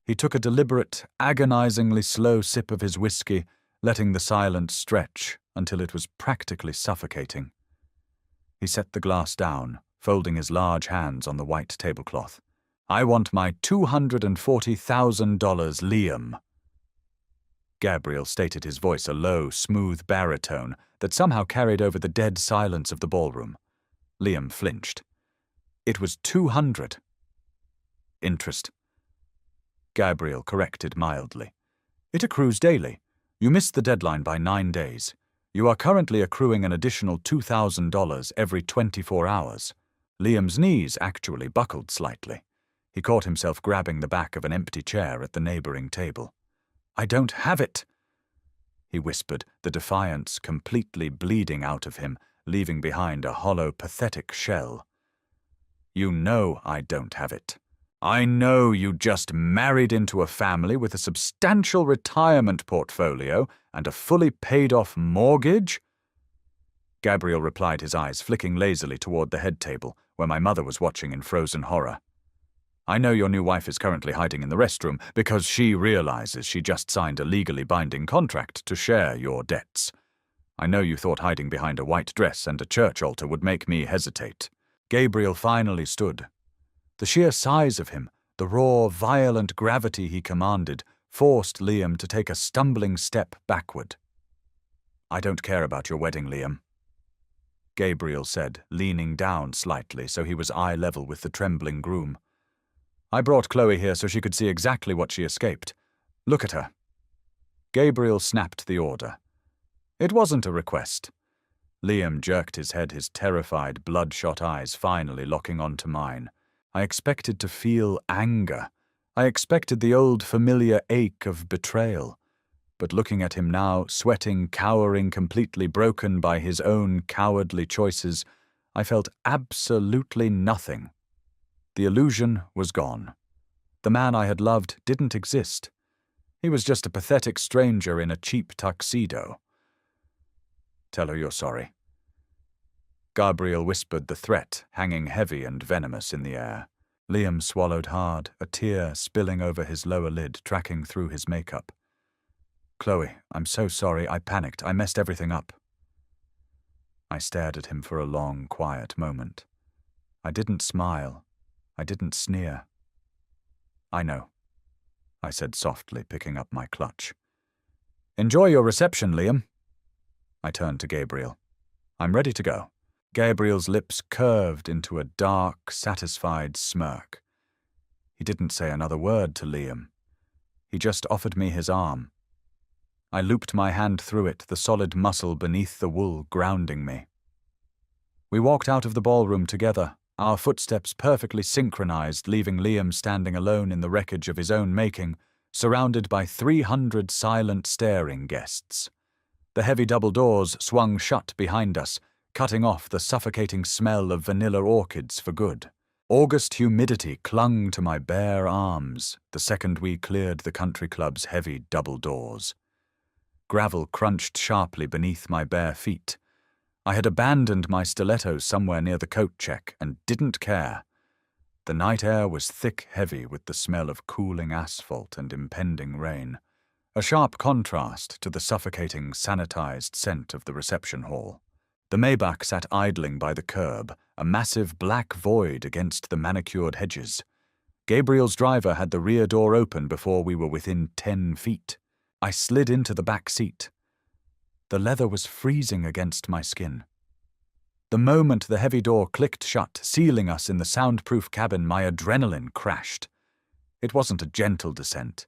He took a deliberate, agonizingly slow sip of his whiskey, letting the silence stretch until it was practically suffocating. He set the glass down, folding his large hands on the white tablecloth. "I want my $240,000, Liam." Gabriel stated, his voice a low, smooth baritone that somehow carried over the dead silence of the ballroom. Liam flinched. "It was 200. "Interest," Gabriel corrected mildly. "It accrues daily. You missed the deadline by 9 days. You are currently accruing an additional $2,000 every 24 hours. Liam's knees actually buckled slightly. He caught himself grabbing the back of an empty chair at the neighboring table. "I don't have it," he whispered, the defiance completely bleeding out of him, leaving behind a hollow, pathetic shell. "You know I don't have it. I know you just married into a family with a substantial retirement portfolio and a fully paid-off mortgage?" Gabriel replied, his eyes flicking lazily toward the head table, where my mother was watching in frozen horror. "I know your new wife is currently hiding in the restroom because she realizes she just signed a legally binding contract to share your debts. I know you thought hiding behind a white dress and a church altar would make me hesitate." Gabriel finally stood. The sheer size of him, the raw, violent gravity he commanded, forced Liam to take a stumbling step backward. "I don't care about your wedding, Liam," Gabriel said, leaning down slightly so he was eye level with the trembling groom. "I brought Chloe here so she could see exactly what she escaped. Look at her." Gabriel snapped the order. It wasn't a request. Liam jerked his head, his terrified, bloodshot eyes finally locking onto mine. I expected to feel anger. I expected the old familiar ache of betrayal. But looking at him now, sweating, cowering, completely broken by his own cowardly choices, I felt absolutely nothing. The illusion was gone. The man I had loved didn't exist. He was just a pathetic stranger in a cheap tuxedo. "Tell her you're sorry." Gabriel whispered, the threat hanging heavy and venomous in the air. Liam swallowed hard, a tear spilling over his lower lid, tracking through his makeup. "Chloe, I'm so sorry. I panicked. I messed everything up." I stared at him for a long, quiet moment. I didn't smile. I didn't sneer. "I know," I said softly, picking up my clutch. "Enjoy your reception, Liam." I turned to Gabriel. "I'm ready to go." Gabriel's lips curved into a dark, satisfied smirk. He didn't say another word to Liam. He just offered me his arm. I looped my hand through it, the solid muscle beneath the wool grounding me. We walked out of the ballroom together, our footsteps perfectly synchronized, leaving Liam standing alone in the wreckage of his own making, surrounded by 300 silent, staring guests. The heavy double doors swung shut behind us, cutting off the suffocating smell of vanilla orchids for good. August humidity clung to my bare arms the second we cleared the country club's heavy double doors. Gravel crunched sharply beneath my bare feet. I had abandoned my stilettos somewhere near the coat check and didn't care. The night air was thick, heavy with the smell of cooling asphalt and impending rain, a sharp contrast to the suffocating, sanitized scent of the reception hall. The Maybach sat idling by the curb, a massive black void against the manicured hedges. Gabriel's driver had the rear door open before we were within 10 feet. I slid into the back seat. The leather was freezing against my skin. The moment the heavy door clicked shut, sealing us in the soundproof cabin, my adrenaline crashed. It wasn't a gentle descent.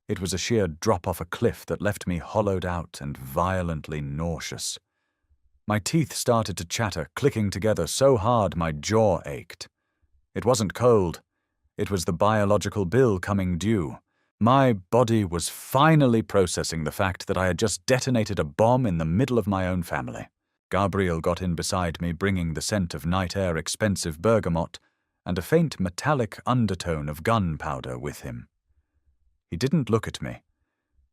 It was a sheer drop off a cliff that left me hollowed out and violently nauseous. My teeth started to chatter, clicking together so hard my jaw ached. It wasn't cold. It was the biological bill coming due. My body was finally processing the fact that I had just detonated a bomb in the middle of my own family. Gabriel got in beside me, bringing the scent of night air expensive bergamot and a faint metallic undertone of gunpowder with him. He didn't look at me.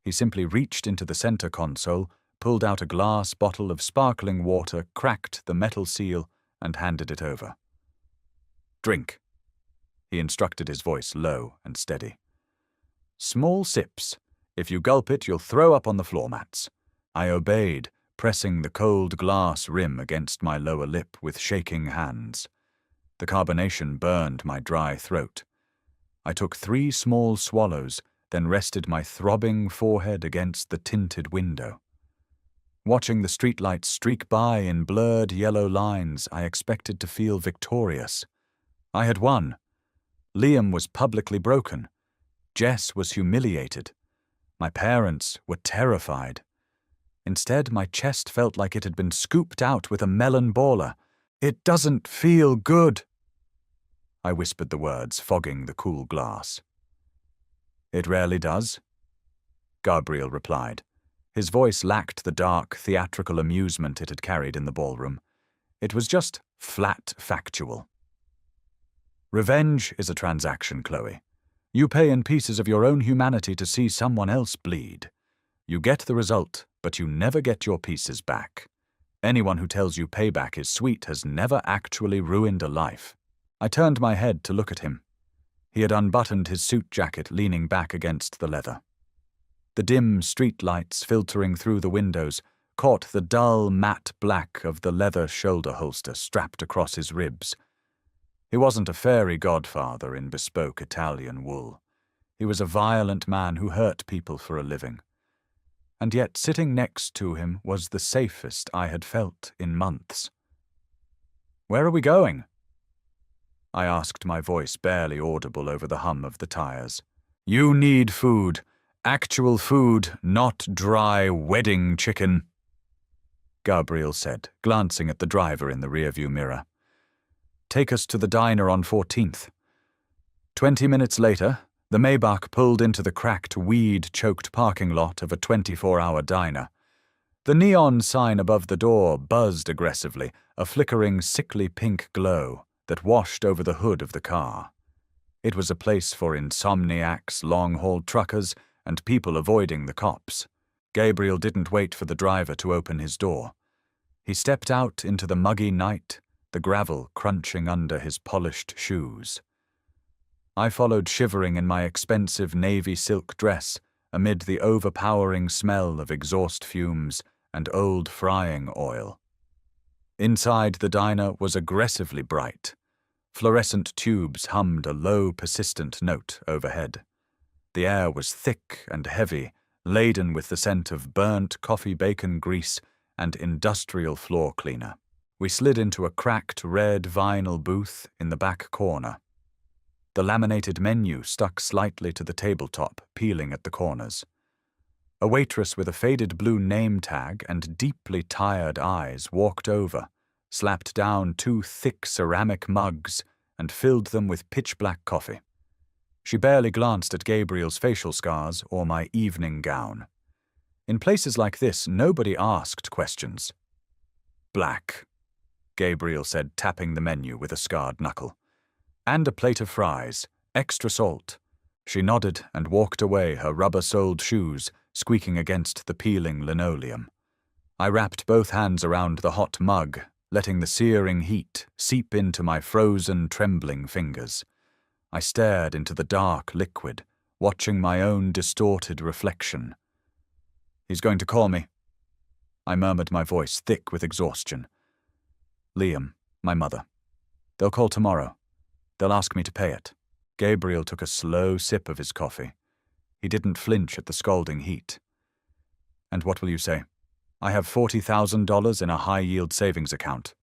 He simply reached into the center console, pulled out a glass bottle of sparkling water, cracked the metal seal, and handed it over. "Drink," he instructed, his voice low and steady. "Small sips. If you gulp it, you'll throw up on the floor mats." I obeyed, pressing the cold glass rim against my lower lip with shaking hands. The carbonation burned my dry throat. I took 3 small swallows, then rested my throbbing forehead against the tinted window. Watching the streetlights streak by in blurred yellow lines, I expected to feel victorious. I had won. Liam was publicly broken. Jess was humiliated. My parents were terrified. Instead, my chest felt like it had been scooped out with a melon baller. "It doesn't feel good," I whispered the words, fogging the cool glass. "It rarely does," Gabriel replied. His voice lacked the dark, theatrical amusement it had carried in the ballroom. It was just flat factual. "Revenge is a transaction, Chloe. You pay in pieces of your own humanity to see someone else bleed. You get the result, but you never get your pieces back. Anyone who tells you payback is sweet has never actually ruined a life." I turned my head to look at him. He had unbuttoned his suit jacket, leaning back against the leather. The dim street lights filtering through the windows caught the dull matte black of the leather shoulder holster strapped across his ribs. He wasn't a fairy godfather in bespoke Italian wool. He was a violent man who hurt people for a living. And yet sitting next to him was the safest I had felt in months. "Where are we going?" I asked, my voice barely audible over the hum of the tires. "You need food. Actual food, not dry wedding chicken," Gabriel said, glancing at the driver in the rearview mirror. "Take us to the diner on 14th. 20 minutes later, the Maybach pulled into the cracked, weed-choked parking lot of a 24-hour diner. The neon sign above the door buzzed aggressively, a flickering, sickly pink glow that washed over the hood of the car. It was a place for insomniacs, long-haul truckers, and people avoiding the cops. Gabriel didn't wait for the driver to open his door. He stepped out into the muggy night, the gravel crunching under his polished shoes. I followed, shivering in my expensive navy silk dress amid the overpowering smell of exhaust fumes and old frying oil. Inside the diner was aggressively bright. Fluorescent tubes hummed a low, persistent note overhead. The air was thick and heavy, laden with the scent of burnt coffee bacon grease and industrial floor cleaner. We slid into a cracked red vinyl booth in the back corner. The laminated menu stuck slightly to the tabletop, peeling at the corners. A waitress with a faded blue name tag and deeply tired eyes walked over, slapped down 2 thick ceramic mugs, and filled them with pitch-black coffee. She barely glanced at Gabriel's facial scars or my evening gown. In places like this, nobody asked questions. "Black," Gabriel said, tapping the menu with a scarred knuckle. "And a plate of fries, extra salt." She nodded and walked away, her rubber-soled shoes squeaking against the peeling linoleum. I wrapped both hands around the hot mug, letting the searing heat seep into my frozen, trembling fingers. I stared into the dark liquid, watching my own distorted reflection. "He's going to call me," I murmured, my voice thick with exhaustion. "Liam, my mother. They'll call tomorrow. They'll ask me to pay it." Gabriel took a slow sip of his coffee. He didn't flinch at the scalding heat. "And what will you say? I have $40,000 in a high-yield savings account."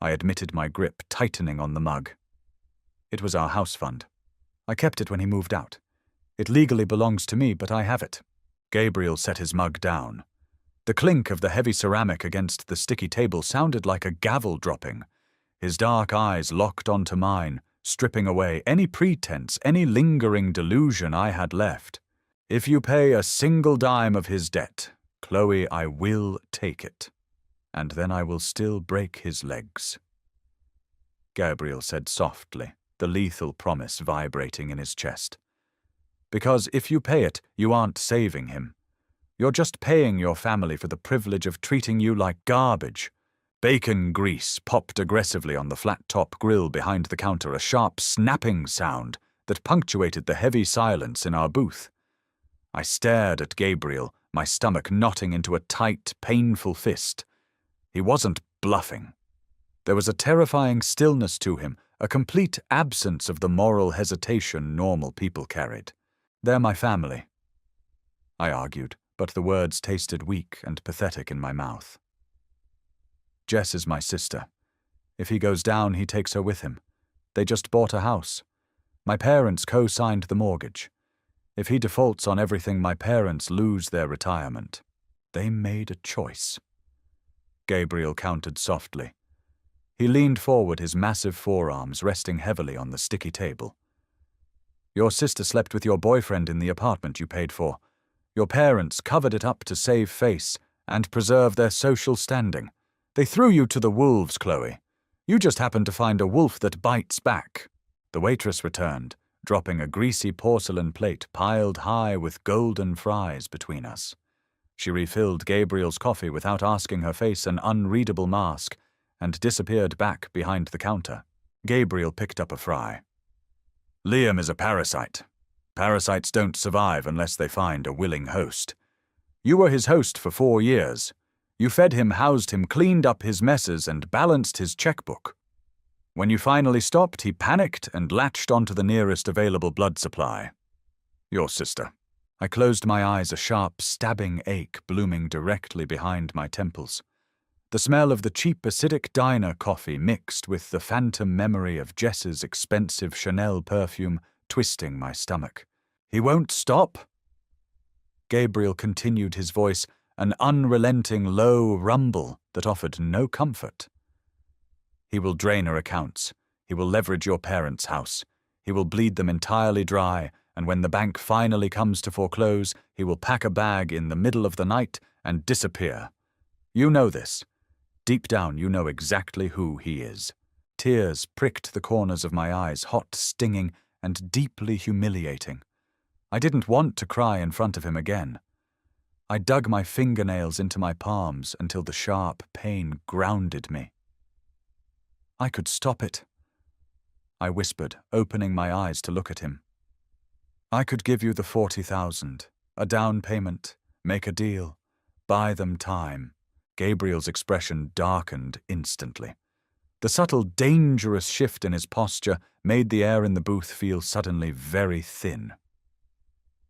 I admitted, my grip tightening on the mug. "It was our house fund. I kept it when he moved out. It legally belongs to me, but I have it." Gabriel set his mug down. The clink of the heavy ceramic against the sticky table sounded like a gavel dropping. His dark eyes locked onto mine, stripping away any pretense, any lingering delusion I had left. "If you pay a single dime of his debt, Chloe, I will take it, and then I will still break his legs," Gabriel said softly, the lethal promise vibrating in his chest. "Because if you pay it, you aren't saving him. You're just paying your family for the privilege of treating you like garbage." Bacon grease popped aggressively on the flat-top grill behind the counter, a sharp snapping sound that punctuated the heavy silence in our booth. I stared at Gabriel, my stomach knotting into a tight, painful fist. He wasn't bluffing. There was a terrifying stillness to him, a complete absence of the moral hesitation normal people carried. "They're my family," I argued, but the words tasted weak and pathetic in my mouth. "Jess is my sister. If he goes down, he takes her with him. They just bought a house. My parents co-signed the mortgage. If he defaults on everything, my parents lose their retirement. They made a choice." Gabriel countered softly. He leaned forward, his massive forearms resting heavily on the sticky table. "Your sister slept with your boyfriend in the apartment you paid for. Your parents covered it up to save face and preserve their social standing. They threw you to the wolves, Chloe. You just happened to find a wolf that bites back." The waitress returned, dropping a greasy porcelain plate piled high with golden fries between us. She refilled Gabriel's coffee without asking her face an unreadable mask and disappeared back behind the counter. Gabriel picked up a fry. "Liam is a parasite. Parasites don't survive unless they find a willing host. You were his host for 4 years. You fed him, housed him, cleaned up his messes, and balanced his checkbook. When you finally stopped, he panicked and latched onto the nearest available blood supply. Your sister." I closed my eyes, a sharp, stabbing ache blooming directly behind my temples. The smell of the cheap acidic diner coffee mixed with the phantom memory of Jess's expensive Chanel perfume twisting my stomach. "He won't stop?" Gabriel continued, his voice an unrelenting low rumble that offered no comfort. "He will drain her accounts. He will leverage your parents' house. He will bleed them entirely dry, and when the bank finally comes to foreclose, he will pack a bag in the middle of the night and disappear. You know this. Deep down, you know exactly who he is." Tears pricked the corners of my eyes, hot, stinging, and deeply humiliating. I didn't want to cry in front of him again. I dug my fingernails into my palms until the sharp pain grounded me. "I could stop it," I whispered, opening my eyes to look at him. "I could give you the 40,000, a down payment, make a deal, buy them time." Gabriel's expression darkened instantly. The subtle, dangerous shift in his posture made the air in the booth feel suddenly very thin.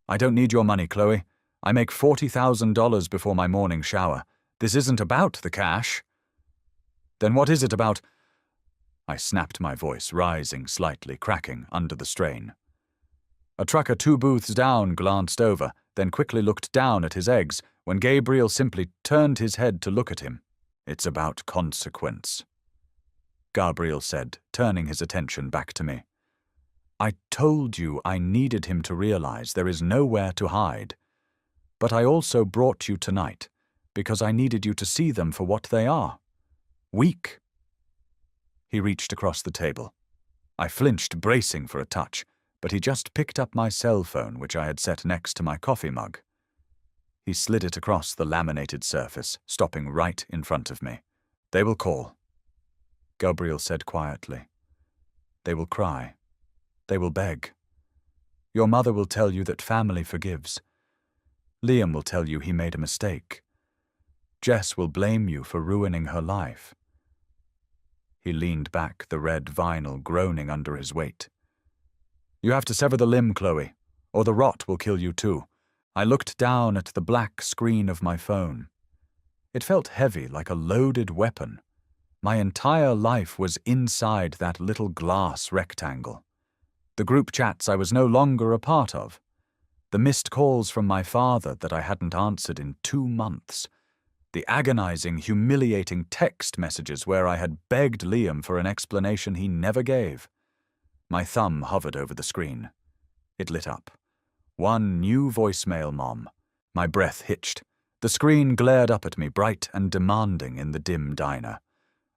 "I don't need your money, Chloe. I make $40,000 before my morning shower. This isn't about the cash." "Then what is it about?" I snapped, my voice rising slightly, cracking under the strain. A trucker 2 booths down glanced over, then quickly looked down at his eggs when Gabriel simply turned his head to look at him. "It's about consequence," Gabriel said, turning his attention back to me. "I told you I needed him to realize there is nowhere to hide. But I also brought you tonight because I needed you to see them for what they are. Weak." He reached across the table. I flinched, bracing for a touch, but he just picked up my cell phone, which I had set next to my coffee mug. He slid it across the laminated surface, stopping right in front of me. "They will call," Gabriel said quietly. "They will cry. They will beg. Your mother will tell you that family forgives. Liam will tell you he made a mistake. Jess will blame you for ruining her life." He leaned back, the red vinyl groaning under his weight. "You have to sever the limb, Chloe, or the rot will kill you too." I looked down at the black screen of my phone. It felt heavy, like a loaded weapon. My entire life was inside that little glass rectangle. The group chats I was no longer a part of. The missed calls from my father that I hadn't answered in 2 months. The agonizing, humiliating text messages where I had begged Liam for an explanation he never gave. My thumb hovered over the screen. It lit up. One new voicemail, Mom. My breath hitched. The screen glared up at me, bright and demanding in the dim diner.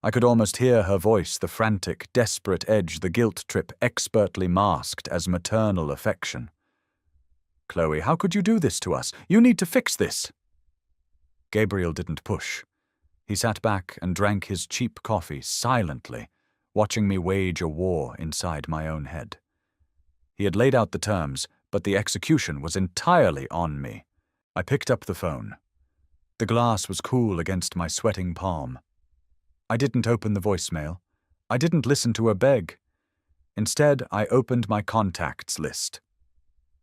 I could almost hear her voice, the frantic, desperate edge the guilt trip expertly masked as maternal affection. Chloe, how could you do this to us? You need to fix this. Gabriel didn't push. He sat back and drank his cheap coffee silently, watching me wage a war inside my own head. He had laid out the terms, but the execution was entirely on me. I picked up the phone. The glass was cool against my sweating palm. I didn't open the voicemail. I didn't listen to her beg. Instead, I opened my contacts list.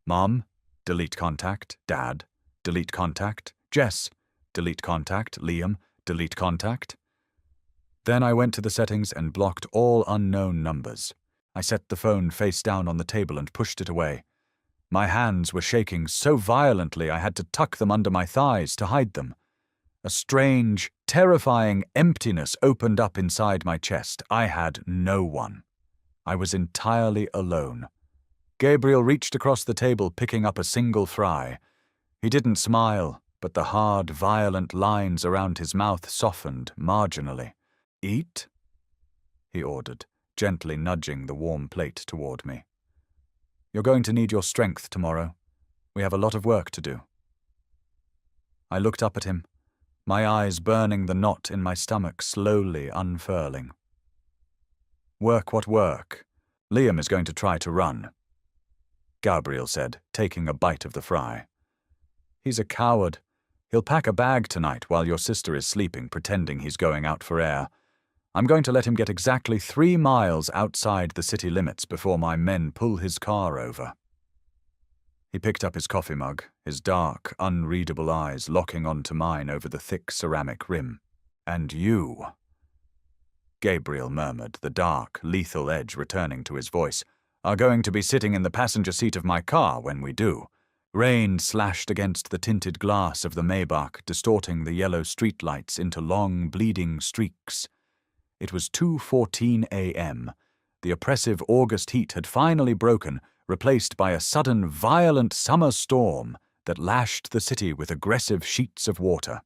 Mom, delete contact. Dad, delete contact. Jess, delete contact. Liam, delete contact. Then I went to the settings and blocked all unknown numbers. I set the phone face down on the table and pushed it away. My hands were shaking so violently I had to tuck them under my thighs to hide them. A strange, terrifying emptiness opened up inside my chest. I had no one. I was entirely alone. Gabriel reached across the table, picking up a single fry. He didn't smile, but the hard, violent lines around his mouth softened marginally. Eat? He ordered, gently nudging the warm plate toward me. You're going to need your strength tomorrow. We have a lot of work to do. I looked up at him, my eyes burning, the knot in my stomach slowly unfurling. Work what work? Liam is going to try to run, Gabriel said, taking a bite of the fry. He's a coward. He'll pack a bag tonight while your sister is sleeping, pretending he's going out for air. I'm going to let him get exactly 3 miles outside the city limits before my men pull his car over. He picked up his coffee mug, his dark, unreadable eyes locking onto mine over the thick ceramic rim. And you, Gabriel murmured, the dark, lethal edge returning to his voice, are going to be sitting in the passenger seat of my car when we do. Rain slashed against the tinted glass of the Maybach, distorting the yellow streetlights into long, bleeding streaks. It was 2:14 a.m. The oppressive August heat had finally broken, replaced by a sudden, violent summer storm that lashed the city with aggressive sheets of water.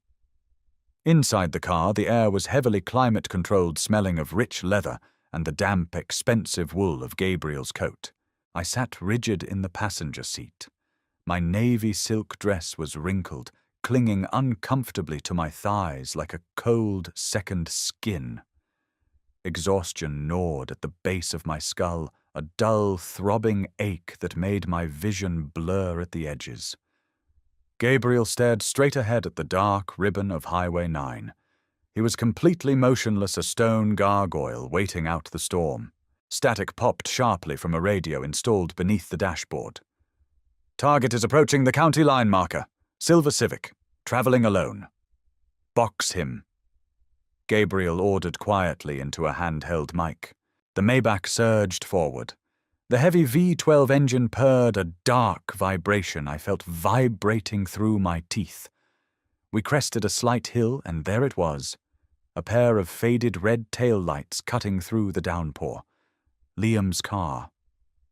Inside the car, the air was heavily climate-controlled, smelling of rich leather and the damp, expensive wool of Gabriel's coat. I sat rigid in the passenger seat. My navy silk dress was wrinkled, clinging uncomfortably to my thighs like a cold second skin. Exhaustion gnawed at the base of my skull, a dull, throbbing ache that made my vision blur at the edges. Gabriel stared straight ahead at the dark ribbon of Highway 9. He was completely motionless, a stone gargoyle waiting out the storm. Static popped sharply from a radio installed beneath the dashboard. Target is approaching the county line marker. Silver Civic. Traveling alone. Box him. Gabriel ordered quietly into a handheld mic. The Maybach surged forward. The heavy V12 engine purred, a dark vibration I felt vibrating through my teeth. We crested a slight hill, and there it was, a pair of faded red tail lights cutting through the downpour. Liam's car.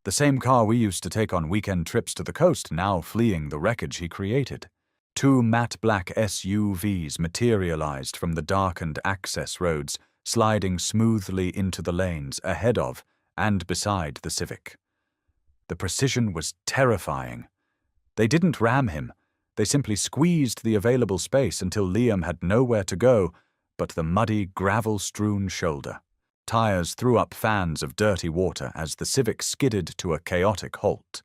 The same car we used to take on weekend trips to the coast, now fleeing the wreckage he created. 2 matte black SUVs materialized from the darkened access roads, sliding smoothly into the lanes ahead of and beside the Civic. The precision was terrifying. They didn't ram him. They simply squeezed the available space until Liam had nowhere to go but the muddy, gravel-strewn shoulder. Tires threw up fans of dirty water as the Civic skidded to a chaotic halt.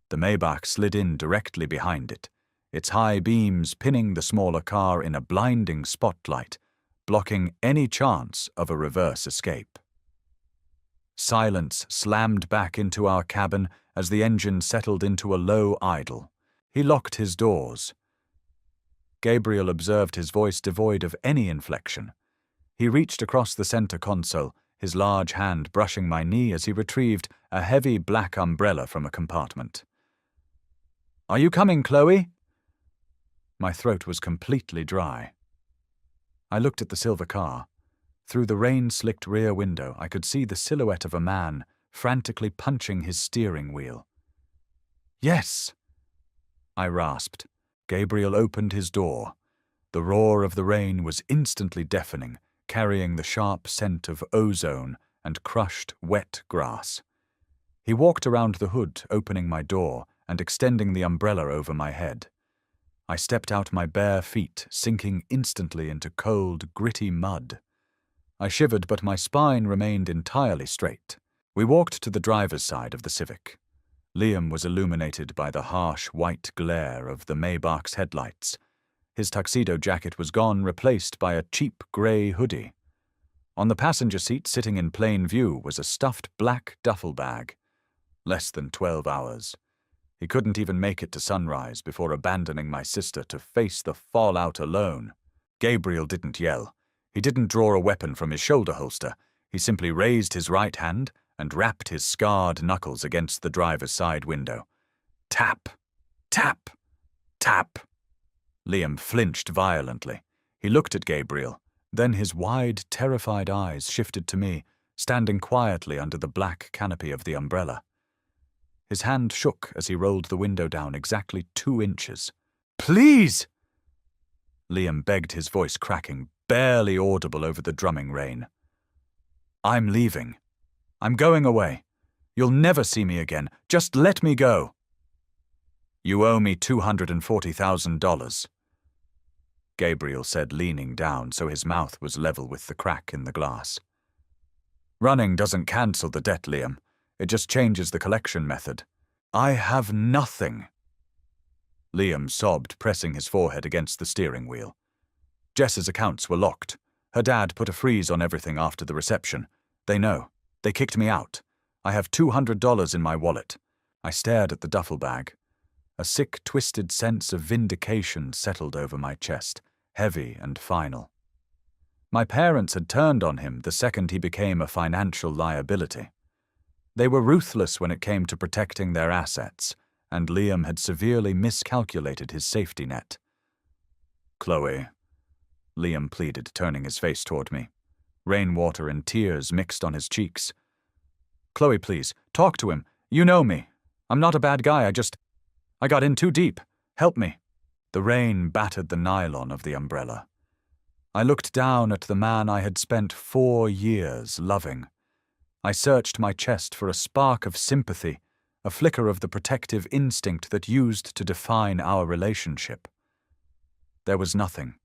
The Maybach slid in directly behind it, its high beams pinning the smaller car in a blinding spotlight, blocking any chance of a reverse escape. Silence slammed back into our cabin as the engine settled into a low idle. He locked his doors. Gabriel observed his voice devoid of any inflection. He reached across the center console, his large hand brushing my knee as he retrieved a heavy black umbrella from a compartment. "Are you coming, Chloe?" My throat was completely dry. I looked at the silver car. Through the rain-slicked rear window, I could see the silhouette of a man, frantically punching his steering wheel. "Yes," I rasped. Gabriel opened his door. The roar of the rain was instantly deafening, carrying the sharp scent of ozone and crushed, wet grass. He walked around the hood, opening my door and extending the umbrella over my head. I stepped out my bare feet, sinking instantly into cold, gritty mud. I shivered, but my spine remained entirely straight. We walked to the driver's side of the Civic. Liam was illuminated by the harsh white glare of the Maybach's headlights. His tuxedo jacket was gone, replaced by a cheap grey hoodie. On the passenger seat, sitting in plain view, was a stuffed black duffel bag. Less than 12 hours. He couldn't even make it to sunrise before abandoning my sister to face the fallout alone. Gabriel didn't yell. He didn't draw a weapon from his shoulder holster. He simply raised his right hand and rapped his scarred knuckles against the driver's side window. Tap! Tap! Tap! Liam flinched violently. He looked at Gabriel. Then his wide, terrified eyes shifted to me, standing quietly under the black canopy of the umbrella. His hand shook as he rolled the window down exactly 2 inches. "Please!" Liam begged, his voice cracking, barely audible over the drumming rain. "I'm leaving. I'm going away. You'll never see me again. Just let me go." "You owe me $240,000. Gabriel said, leaning down so his mouth was level with the crack in the glass. "Running doesn't cancel the debt, Liam. It just changes the collection method. I have nothing." Liam sobbed, pressing his forehead against the steering wheel. "Jess's accounts were locked. Her dad put a freeze on everything after the reception. They know. They kicked me out. I have $200 in my wallet." I stared at the duffel bag. A sick, twisted sense of vindication settled over my chest, heavy and final. My parents had turned on him the second he became a financial liability. They were ruthless when it came to protecting their assets, and Liam had severely miscalculated his safety net. "Chloe," Liam pleaded, turning his face toward me. Rainwater and tears mixed on his cheeks. "Chloe, please, talk to him. You know me. I'm not a bad guy, I got in too deep. Help me." The rain battered the nylon of the umbrella. I looked down at the man I had spent 4 years loving. I searched my chest for a spark of sympathy, a flicker of the protective instinct that used to define our relationship. There was nothing,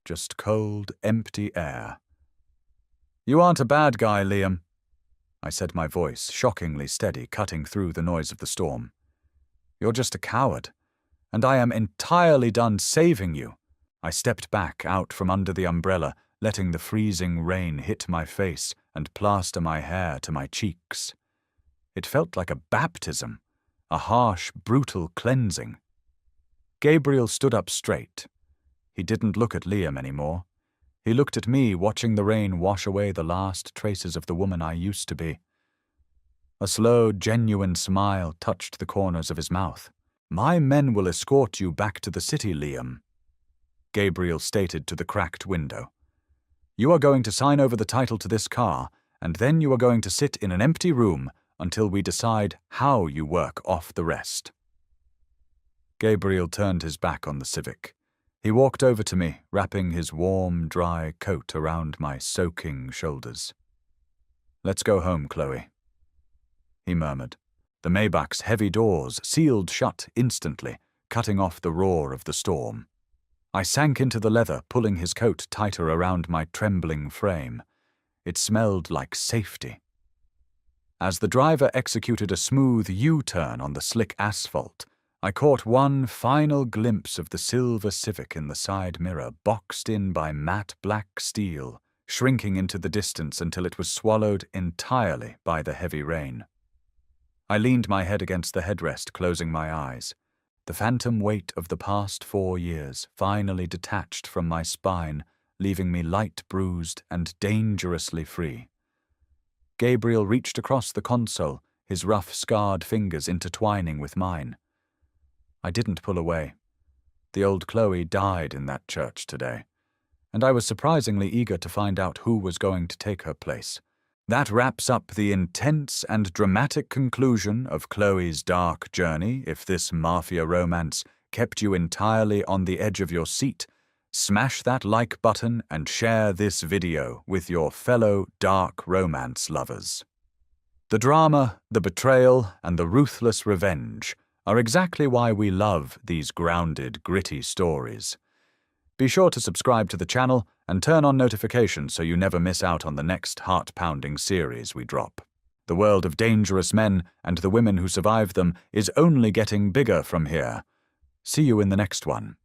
just cold, empty air. "You aren't a bad guy, Liam," I said, my voice shockingly steady, cutting through the noise of the storm. "You're just a coward, and I am entirely done saving you." I stepped back out from under the umbrella, letting the freezing rain hit my face and plaster my hair to my cheeks. It felt like a baptism, a harsh, brutal cleansing. Gabriel stood up straight. He didn't look at Liam anymore. He looked at me, watching the rain wash away the last traces of the woman I used to be. A slow, genuine smile touched the corners of his mouth. "My men will escort you back to the city, Liam," Gabriel stated to the cracked window. "You are going to sign over the title to this car, and then you are going to sit in an empty room until we decide how you work off the rest." Gabriel turned his back on the Civic. He walked over to me, wrapping his warm, dry coat around my soaking shoulders. "Let's go home, Chloe," he murmured. The Maybach's heavy doors sealed shut instantly, cutting off the roar of the storm. I sank into the leather, pulling his coat tighter around my trembling frame. It smelled like safety. As the driver executed a smooth U-turn on the slick asphalt, I caught one final glimpse of the silver Civic in the side mirror, boxed in by matte black steel, shrinking into the distance until it was swallowed entirely by the heavy rain. I leaned my head against the headrest, closing my eyes. The phantom weight of the past 4 years finally detached from my spine, leaving me light bruised and dangerously free. Gabriel reached across the console, his rough, scarred fingers intertwining with mine. I didn't pull away. The old Chloe died in that church today, and I was surprisingly eager to find out who was going to take her place. That wraps up the intense and dramatic conclusion of Chloe's dark journey. If this Mafia romance kept you entirely on the edge of your seat, smash that like button and share this video with your fellow dark romance lovers. The drama, the betrayal, and the ruthless revenge are exactly why we love these grounded, gritty stories. Be sure to subscribe to the channel and turn on notifications so you never miss out on the next heart-pounding series we drop. The world of dangerous men and the women who survive them is only getting bigger from here. See you in the next one.